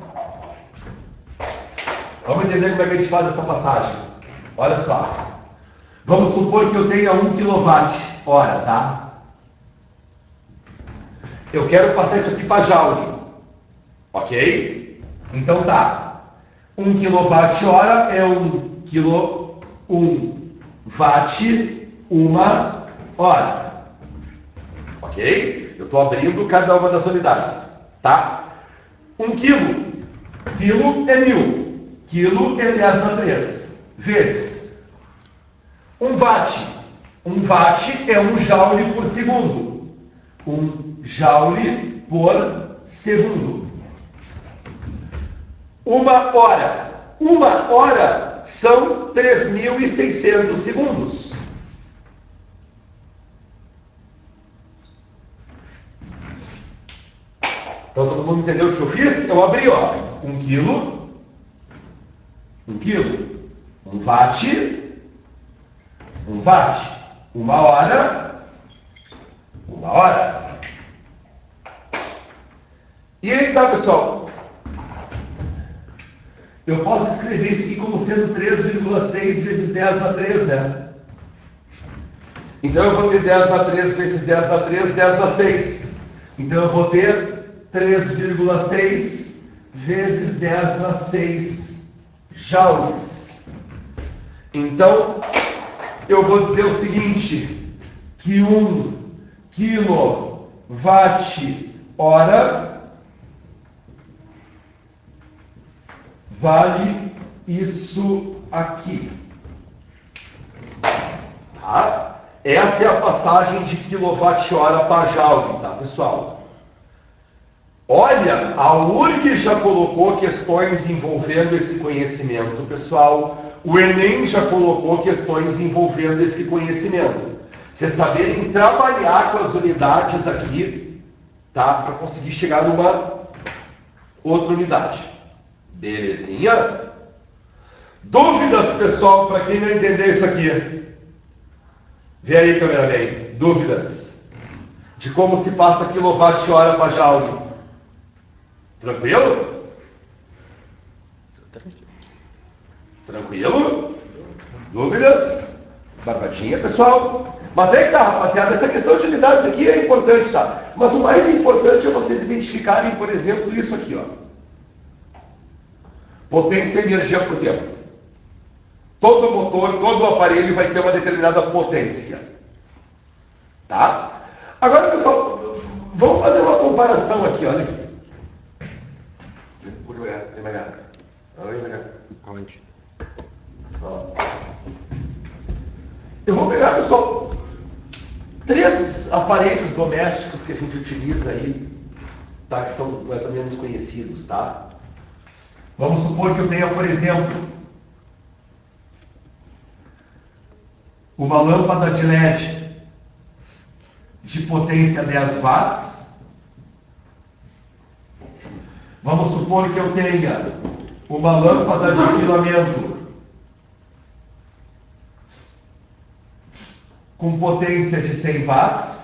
Vamos entender como é que a gente faz essa passagem. Olha só. Vamos supor que eu tenha 1 kWh, tá? Eu quero passar isso aqui para joule. Ok? Então tá. 1 kWh é 1 watt, 1 hora. Ok? Eu estou abrindo cada uma das unidades. Tá? 1 quilo. Quilo é 1000. Quilo é 10⁻³ vezes 1 watt. 1 watt é 1 joule por segundo. 1 joule por segundo. 1 hora. 1 hora são 3.600 segundos. Então todo mundo entendeu o que eu fiz? Eu abri, ó, 1 quilo. 1 quilo, 1 watt, 1 watt, 1 hora, 1 hora. E aí tá, pessoal, eu posso escrever isso aqui como sendo 3,6 vezes 10⁻³, né? Então eu vou ter 10⁻³ vezes 10⁻³, 10⁻6. Então eu vou ter 3,6 vezes 10⁻6 joules. Então, eu vou dizer o seguinte, que 1 kWh vale isso aqui. Tá? Essa é a passagem de quilowatt-hora para joule, tá, pessoal? Olha, a URG já colocou questões envolvendo esse conhecimento, pessoal. O Enem já colocou questões envolvendo esse conhecimento. Vocês saberem trabalhar com as unidades aqui, tá? Para conseguir chegar numa outra unidade. Belezinha? Dúvidas, pessoal, para quem não entender isso aqui? Vê aí, cameraman. Dúvidas de como se passa quilowatt-hora para joule. Tranquilo? Tranquilo? Dúvidas? Barbadinha, pessoal? Mas aí que tá, rapaziada, essa questão de unidades aqui é importante, tá? Mas o mais importante é vocês identificarem, por exemplo, isso aqui, ó. Potência e energia por tempo. Todo motor, todo aparelho vai ter uma determinada potência. Tá? Agora, pessoal, vamos fazer uma comparação aqui, olha aqui. Onde? Eu vou pegar, pessoal, 3 aparelhos domésticos que a gente utiliza aí, tá? Que são mais ou menos conhecidos, tá? Vamos supor que eu tenha, por exemplo, uma lâmpada de LED de potência 10 watts. Vamos supor que eu tenha uma lâmpada de filamento com potência de 100 watts.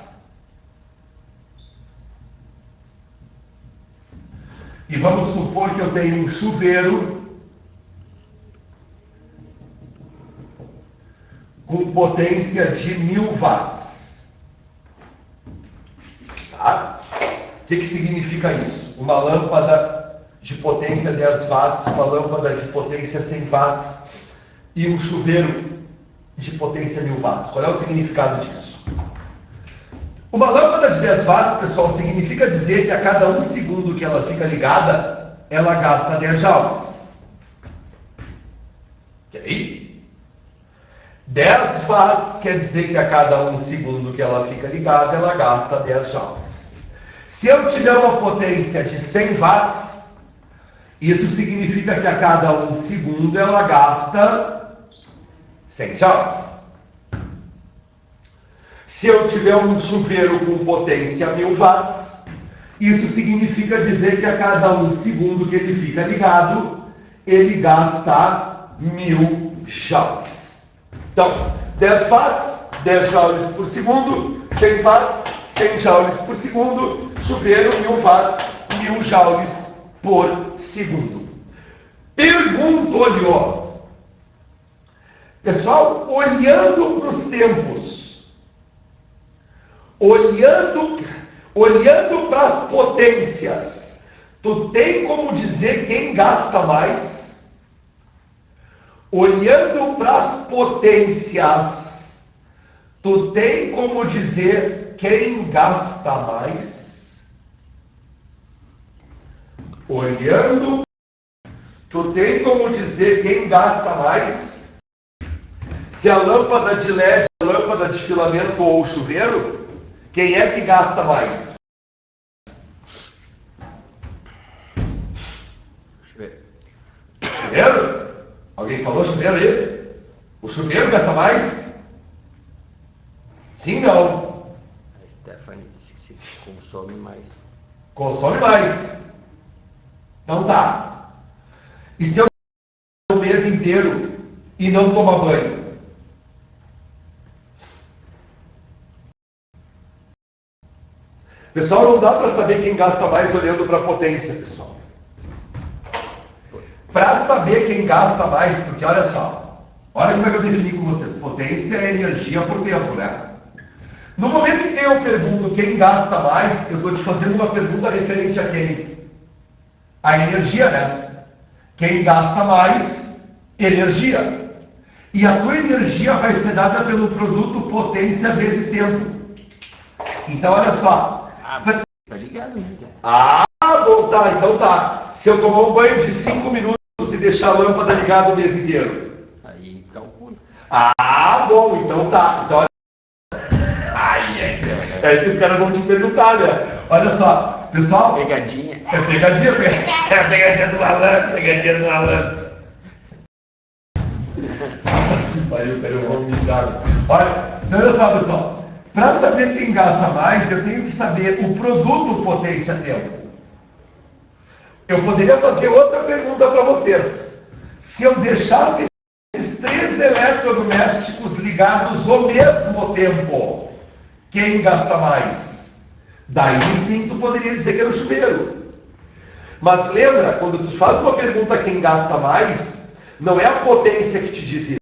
E vamos supor que eu tenho um chuveiro com potência de 1000 watts. Tá? O que significa isso? Uma lâmpada de potência 10 watts, uma lâmpada de potência 100 watts e um chuveiro de potência 1000 watts. Qual é o significado disso? Uma lâmpada de 10 watts, pessoal, significa dizer que a cada 1 segundo que ela fica ligada, ela gasta 10 joules. Ok? 10 watts quer dizer que a cada 1 segundo que ela fica ligada, ela gasta 10 joules. Se eu tiver uma potência de 100 watts, isso significa que a cada 1 segundo ela gasta 100 joules. Se eu tiver um chuveiro com potência 1000 watts, isso significa dizer que a cada 1 segundo que ele fica ligado, ele gasta 1000 joules. Então, 10 watts, 10 joules por segundo, 100 watts, 100 joules por segundo, chuveiro 1000 watts, 1000 joules por segundo. Pergunto-lhe, pessoal, olhando para os tempos, olhando para as potências, tu tem como dizer quem gasta mais? Olhando para as potências, tu tem como dizer quem gasta mais? Olhando, tu tem como dizer quem gasta mais? Se a lâmpada de LED, a lâmpada de filamento ou o chuveiro, quem é que gasta mais? Chuveiro? Alguém falou chuveiro aí? O chuveiro gasta mais? Sim, não? A Stephanie disse que se consome mais. Consome mais. Então tá. E se eu o mês inteiro e não tomar banho? Pessoal, não dá para saber quem gasta mais olhando para a potência, pessoal. Para saber quem gasta mais, porque olha só, olha como é que eu defini com vocês. Potência é energia por tempo, né? No momento em que eu pergunto quem gasta mais, eu estou te fazendo uma pergunta referente a quem? A energia, né? Quem gasta mais? Energia. E a tua energia vai ser dada pelo produto potência vezes tempo. Então, olha só. Tá ligado, né? Bom, tá. Então tá. Se eu tomar um banho de 5 minutos e deixar a lâmpada ligada o mês inteiro. Aí calcula. Bom, então tá. Então, é que os caras vão te perguntar, né? Olha só, pessoal. Pegadinha. É pegadinha, é a pegadinha do malandro, pegadinha do malandro. Eu vou me dar. Olha, então olha só, pessoal. Para saber quem gasta mais, eu tenho que saber o produto potência-tempo. Eu poderia fazer outra pergunta para vocês. Se eu deixasse esses 3 eletrodomésticos ligados ao mesmo tempo, quem gasta mais? Daí sim tu poderia dizer que era o chuveiro. Mas lembra, quando tu faz uma pergunta quem gasta mais, não é a potência que te diz isso.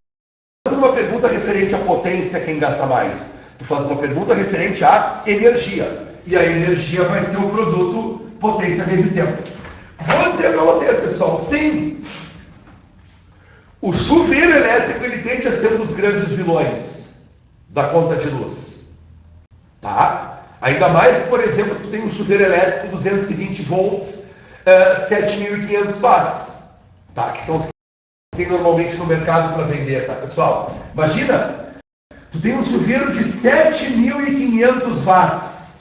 Tu faz uma pergunta referente à potência quem gasta mais. Tu faz uma pergunta referente à energia. E a energia vai ser o produto potência vezes tempo. Vou dizer para vocês, pessoal, sim, o chuveiro elétrico ele tende a ser um dos grandes vilões da conta de luz. Tá? Ainda mais, por exemplo, se tu tem um chuveiro elétrico 220 volts, 7.500 watts, tá? Que são os que tem normalmente no mercado para vender, tá, pessoal? Imagina, tu tem um chuveiro de 7.500 watts.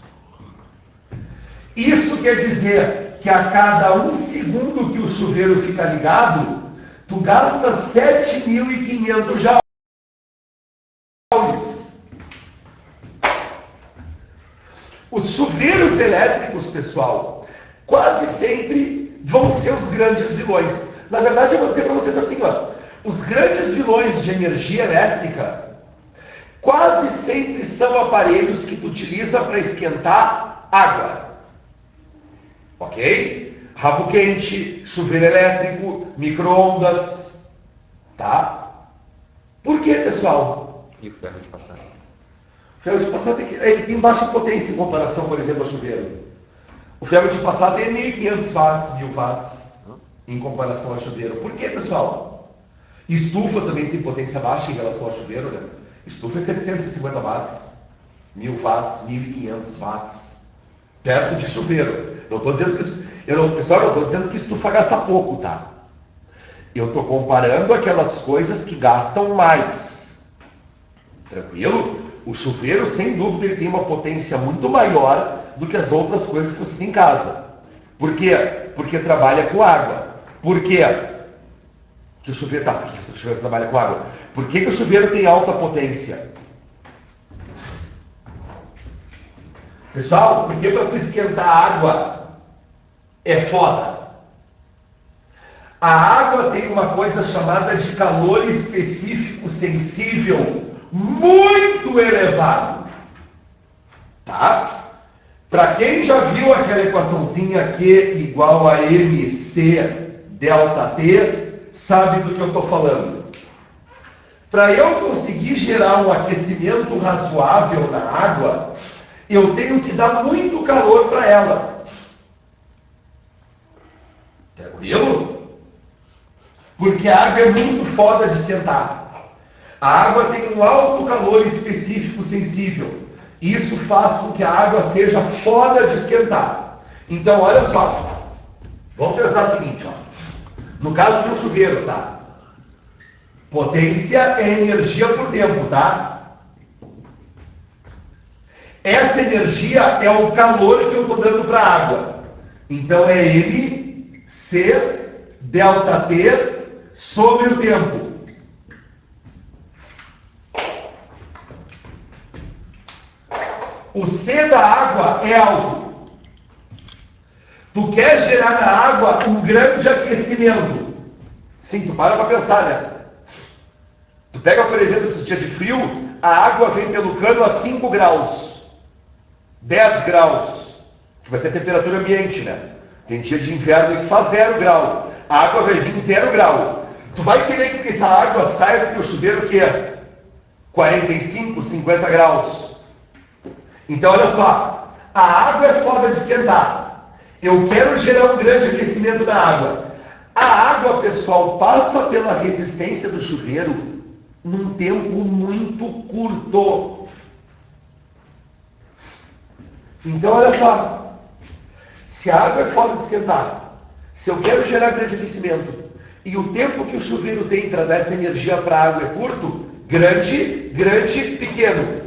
Isso quer dizer que a cada 1 segundo que o chuveiro fica ligado, tu gasta 7.500 joules. Os chuveiros elétricos, pessoal, quase sempre vão ser os grandes vilões. Na verdade, eu vou dizer para vocês assim, os grandes vilões de energia elétrica quase sempre são aparelhos que tu utiliza para esquentar água. Ok? Rabo quente, chuveiro elétrico, micro-ondas, tá? Por que, pessoal? E o ferro de passar? O ferro de passar ele tem baixa potência em comparação, por exemplo, ao chuveiro. O ferro de passar tem 1.500 watts, 1.000 watts em comparação ao chuveiro. Por que, pessoal? Estufa também tem potência baixa em relação ao chuveiro, né? Estufa é 750 watts, 1.000 watts, 1.500 watts, perto de chuveiro. Não estou dizendo que pessoal, não estou dizendo que estufa gasta pouco, tá? Eu estou comparando aquelas coisas que gastam mais. Tranquilo? O chuveiro, sem dúvida, ele tem uma potência muito maior do que as outras coisas que você tem em casa. Por quê? Porque trabalha com água. Por quê? Que o chuveiro, por que o chuveiro trabalha com água? Por que o chuveiro tem alta potência? Pessoal, porque para tu esquentar a água é foda. A água tem uma coisa chamada de calor específico sensível muito elevado. Tá? Para quem já viu aquela equaçãozinha Q igual a mc delta T, sabe do que eu estou falando. Para eu conseguir gerar um aquecimento razoável na água, eu tenho que dar muito calor para ela. Tranquilo? Porque a água é muito foda de esquentar. A água tem um alto calor específico sensível. Isso faz com que a água seja foda de esquentar. Então, olha só. Vamos pensar o seguinte, ó. No caso de um chuveiro, tá? Potência é energia por tempo, tá? Essa energia é o calor que eu estou dando para a água. Então, é mc delta T sobre o tempo. O C da água é alto. Tu quer gerar na água um grande aquecimento. Sim, tu para pensar, né? Tu pega, por exemplo, esses dias de frio, a água vem pelo cano a 5 graus. 10 graus. Que vai ser a temperatura ambiente, né? Tem dia de inverno que faz 0 grau. A água vai vir 0 grau. Tu vai querer que essa água saia do teu chuveiro que é 45, 50 graus. Então, olha só. A água é foda de esquentar. Eu quero gerar um grande aquecimento da água. A água, pessoal, passa pela resistência do chuveiro num tempo muito curto. Então, olha só. Se a água é foda de esquentar, se eu quero gerar grande aquecimento, e o tempo que o chuveiro tem para dar essa energia para a água é curto, grande, grande, pequeno.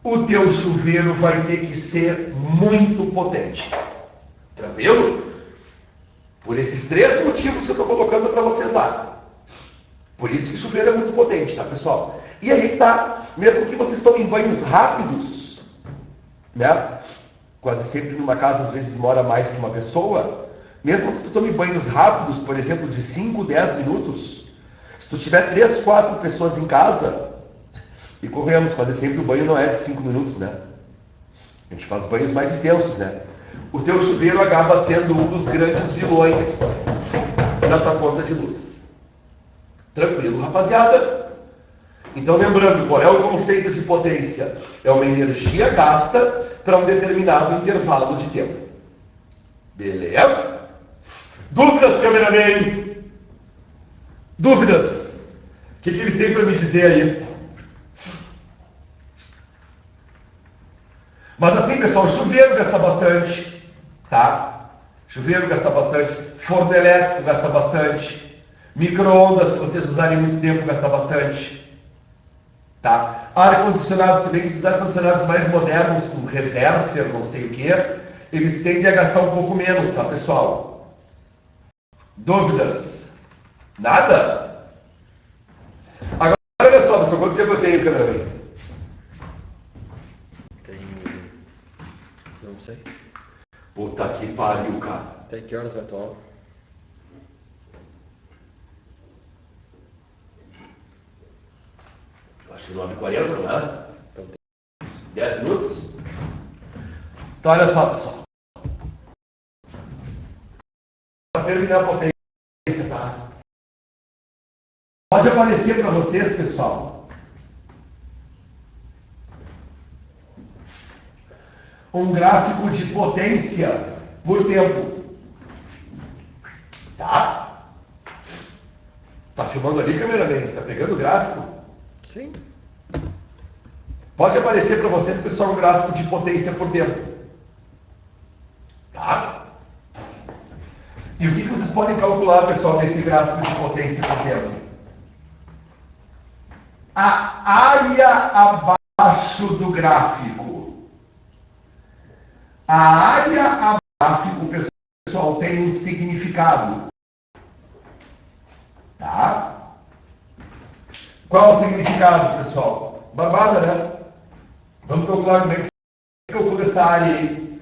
O teu chuveiro vai ter que ser muito potente. Tranquilo? Por esses 3 motivos que eu estou colocando para vocês lá. Por isso que o chuveiro é muito potente, tá, pessoal? E aí tá, mesmo que vocês tomem banhos rápidos, né? Quase sempre numa casa, às vezes, mora mais que uma pessoa. Mesmo que tu tome banhos rápidos, por exemplo, de 5, 10 minutos, se tu tiver 3, 4 pessoas em casa, e convenhamos, fazer sempre o banho não é de 5 minutos, né? A gente faz banhos mais extensos, né? O teu chuveiro acaba sendo um dos grandes vilões da tua conta de luz. Tranquilo, rapaziada? Então, lembrando, qual é o conceito de potência? É uma energia gasta para um determinado intervalo de tempo. Beleza? Dúvidas, cameraman? Dúvidas? O que eles têm para me dizer aí? Mas assim, pessoal, chuveiro gasta bastante, tá? Chuveiro gasta bastante, forno elétrico gasta bastante, micro-ondas, se vocês usarem muito tempo, gasta bastante, tá? Ar-condicionado, se bem que esses ar-condicionados mais modernos, com reverser, não sei o que, eles tendem a gastar um pouco menos, tá, pessoal? Dúvidas? Nada? Agora, olha só, pessoal, quanto tempo eu tenho, cameraman? Não sei. Puta que pariu, cara. Até que horas vai tua aula? Acho que 9h40, não é? Então tem. 10 minutos? Então, olha só, pessoal. Para terminar a potência, tá? Pode aparecer para vocês, pessoal, um gráfico de potência por tempo. Tá? Tá filmando ali, cameraman? Tá pegando o gráfico? Sim. Pode aparecer para vocês, pessoal, um gráfico de potência por tempo. Tá? E o que vocês podem calcular, pessoal, nesse gráfico de potência por tempo? A área abaixo do gráfico. A área abaixo do gráfico, pessoal, tem um significado. Tá? Qual o significado, pessoal? Barbada, né? Vamos calcular como é que se calcula essa área aí.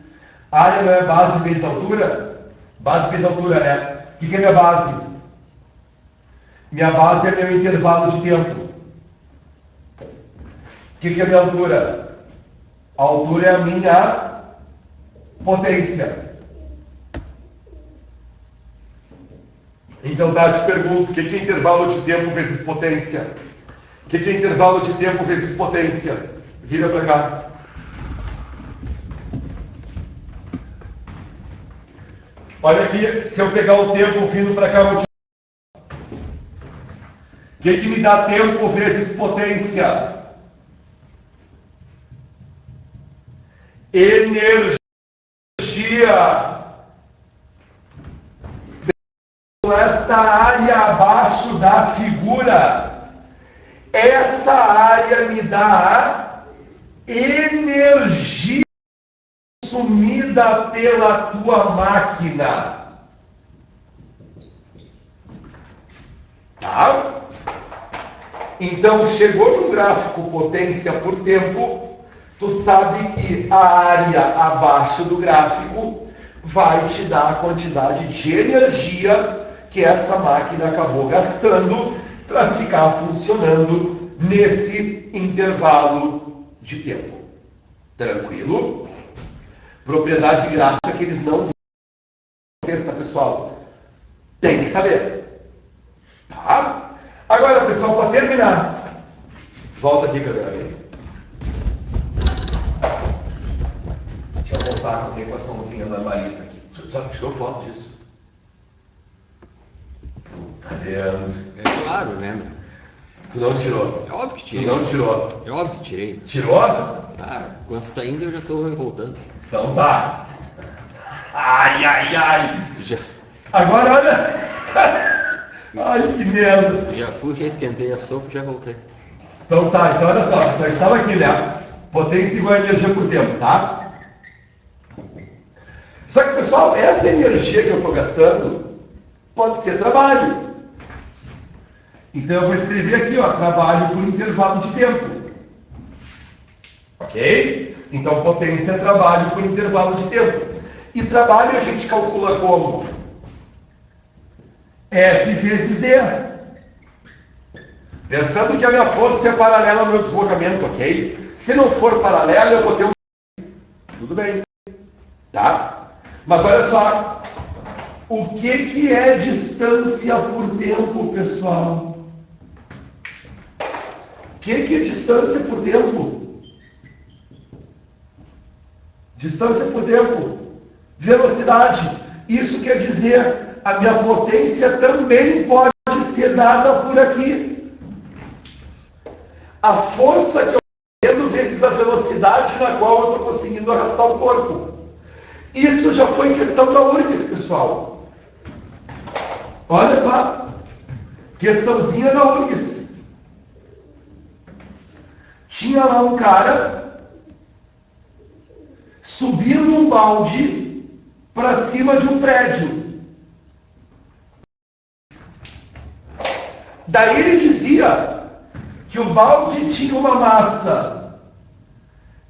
A área não é base vezes altura? Base vezes altura, né? que é minha base? Minha base é meu intervalo de tempo. O que é minha altura? A altura é a minha potência. Então, tá, te pergunto, o que é intervalo de tempo vezes potência? O que é intervalo de tempo vezes potência? Vira para cá. Olha aqui, se eu pegar o tempo vindo para cá, o que me dá tempo vezes potência? Energia. Esta área abaixo da figura, essa área me dá energia consumida pela tua máquina. Tá? Então, chegou no gráfico potência por tempo, tu sabe que a área abaixo do gráfico vai te dar a quantidade de energia que essa máquina acabou gastando para ficar funcionando nesse intervalo de tempo. Tranquilo? Propriedade gráfica que eles não vocês, tá, pessoal? Tem que saber. Tá? Agora, pessoal, para terminar, volta aqui, câmera. Deixa eu voltar com a equaçãozinha da Marita aqui. Já tirou foto disso? Tá vendo? É claro, né, meu? Tu não tirou? É óbvio que tirei. Tu não tirou? É óbvio que tirei. Tirou? Claro, quando tá indo eu já tô voltando. Então tá. Ai, ai, ai. Já, Agora olha. Ai, que merda. já fui, já esquentei a sopa e já voltei. Então tá, então olha só, pessoal, estava aqui, né? Potência igual a energia por tempo, tá? Só que, pessoal, essa energia que eu estou gastando pode ser trabalho. Então eu vou escrever aqui, ó, trabalho por intervalo de tempo. Ok? Então potência é trabalho por intervalo de tempo. E trabalho a gente calcula como? F vezes D. Pensando que a minha força é paralela ao meu deslocamento, ok? Se não for paralela, eu vou ter um... Tudo bem. Tá? Mas olha só. O que é distância por tempo, pessoal? O que é distância por tempo? Distância por tempo. Velocidade. Isso quer dizer, a minha potência também pode ser dada por aqui. A força que eu estou tendo vezes a velocidade na qual eu estou conseguindo arrastar o corpo. Isso já foi questão da URGS, pessoal. Olha só. Questãozinha da URGS. Tinha lá um cara subindo um balde para cima de um prédio. Daí ele dizia que o balde tinha uma massa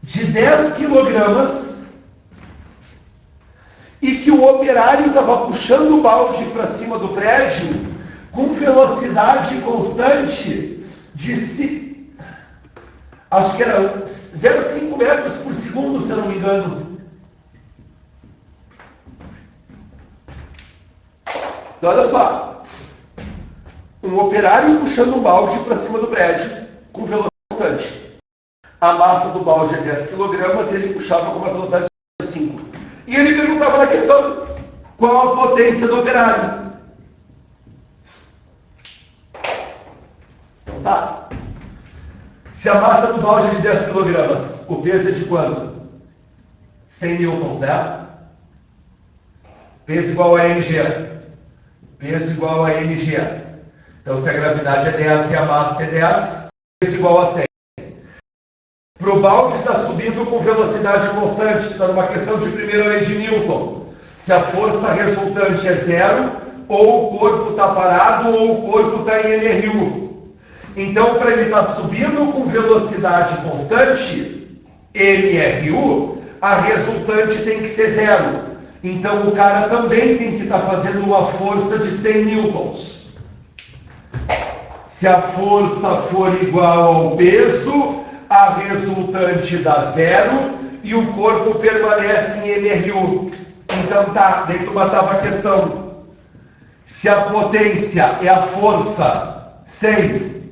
de 10 quilogramas e que o operário estava puxando o balde para cima do prédio com velocidade constante de, acho que era 0,5 metros por segundo, se eu não me engano. Então, olha só. Um operário puxando um balde para cima do prédio com velocidade constante. A massa do balde é 10 kg e ele puxava com uma velocidade de 5. E ele perguntava na questão, qual a potência do operário? Então tá. Se a massa do balde é de 10 kg, o peso é de quanto? 100 newtons, né? Peso igual a mg. Peso igual a mg. Então, se a gravidade é 10 e a massa é 10, peso igual a 100. Para o balde está subindo com velocidade constante, está numa questão de primeira lei de Newton. Se a força resultante é zero, ou o corpo está parado, ou o corpo está em NRU. Então, para ele estar subindo com velocidade constante, NRU, a resultante tem que ser zero. Então o cara também tem que estar fazendo uma força de 100 newtons. Se a força for igual ao peso, a resultante dá zero e o corpo permanece em MRU. Então tá, daí tu matava a questão. Se a potência é a força 100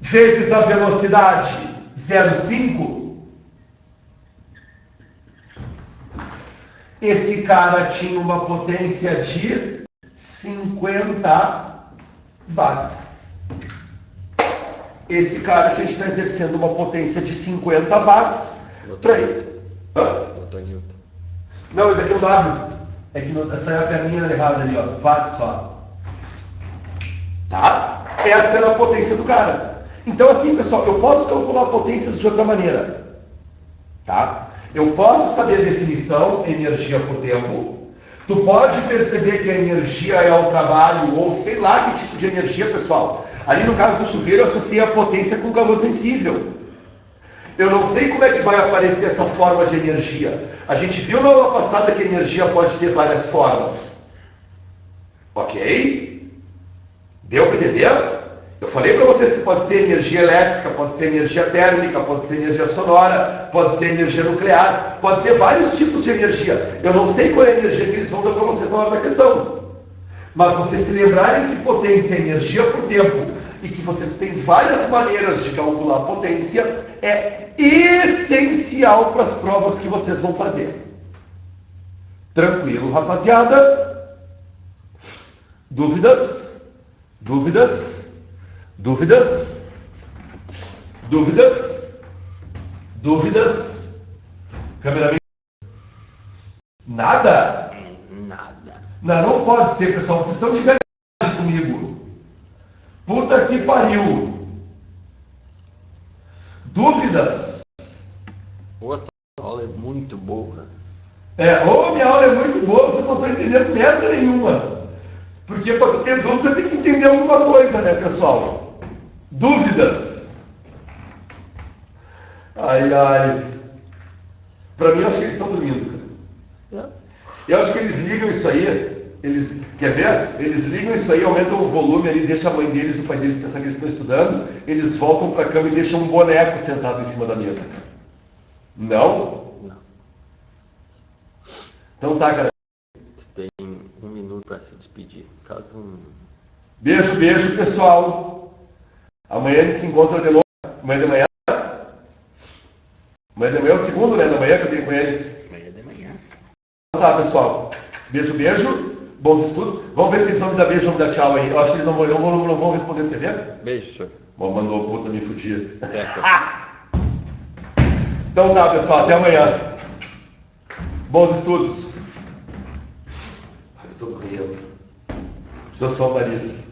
vezes a velocidade 0,5, esse cara tinha uma potência de 50 watts. Esse cara tinha que estar exercendo uma potência de 50 watts para ele. Botou Newton. Não, é daqui o W. É que essa é a perninha errada ali, ó. Watts só. Tá? Essa era a potência do cara. Então, assim, pessoal, eu posso calcular potências de outra maneira. Tá? Eu posso saber a definição, energia por tempo. Tu pode perceber que a energia é o trabalho, ou sei lá que tipo de energia, pessoal. Ali no caso do chuveiro, eu associei a potência com calor sensível. Eu não sei como é que vai aparecer essa forma de energia. A gente viu na aula passada que a energia pode ter várias formas. Ok? Deu para entender? Eu falei para vocês que pode ser energia elétrica, pode ser energia térmica, pode ser energia sonora, pode ser energia nuclear, pode ser vários tipos de energia. Eu não sei qual é a energia que eles vão dar para vocês na hora da questão. Mas vocês se lembrarem que potência é energia por tempo e que vocês têm várias maneiras de calcular a potência é essencial para as provas que vocês vão fazer. Tranquilo, rapaziada? Dúvidas? Dúvidas? Dúvidas? Dúvidas? Dúvidas? Cameraman? Nada? Nada. Não pode ser, pessoal. Vocês estão de verdade comigo. Puta que pariu. Dúvidas? Outra aula é muito boa. Minha aula é muito boa, vocês não estão entendendo merda nenhuma. Porque para tu ter dúvida tem que entender alguma coisa, né, pessoal? Dúvidas? Ai. Pra mim, eu acho que eles estão dormindo, cara. Eu acho que eles ligam isso aí, quer ver? Eles ligam isso aí, aumentam o volume ali, deixam a mãe deles, o pai deles pensar que eles estão estudando, eles voltam pra cama e deixam um boneco sentado em cima da mesa, cara. Não? Não. Então tá, cara. Tem 1 minuto para se despedir. Faz um... Beijo, pessoal. Amanhã a gente se encontra de novo. Amanhã de manhã. Amanhã de manhã é o segundo, né? Da manhã que eu tenho com eles. Amanhã de manhã. Então tá, pessoal. Beijo. Bons estudos. Vamos ver se eles vão me dar beijo ou me dar tchau aí. Eu acho que eles não vão responder no TV. Beijo, senhor. Bom, mandou puta me fudir. Então tá, pessoal. Até amanhã. Bons estudos. Ai, eu tô correndo. Preciso só o nariz.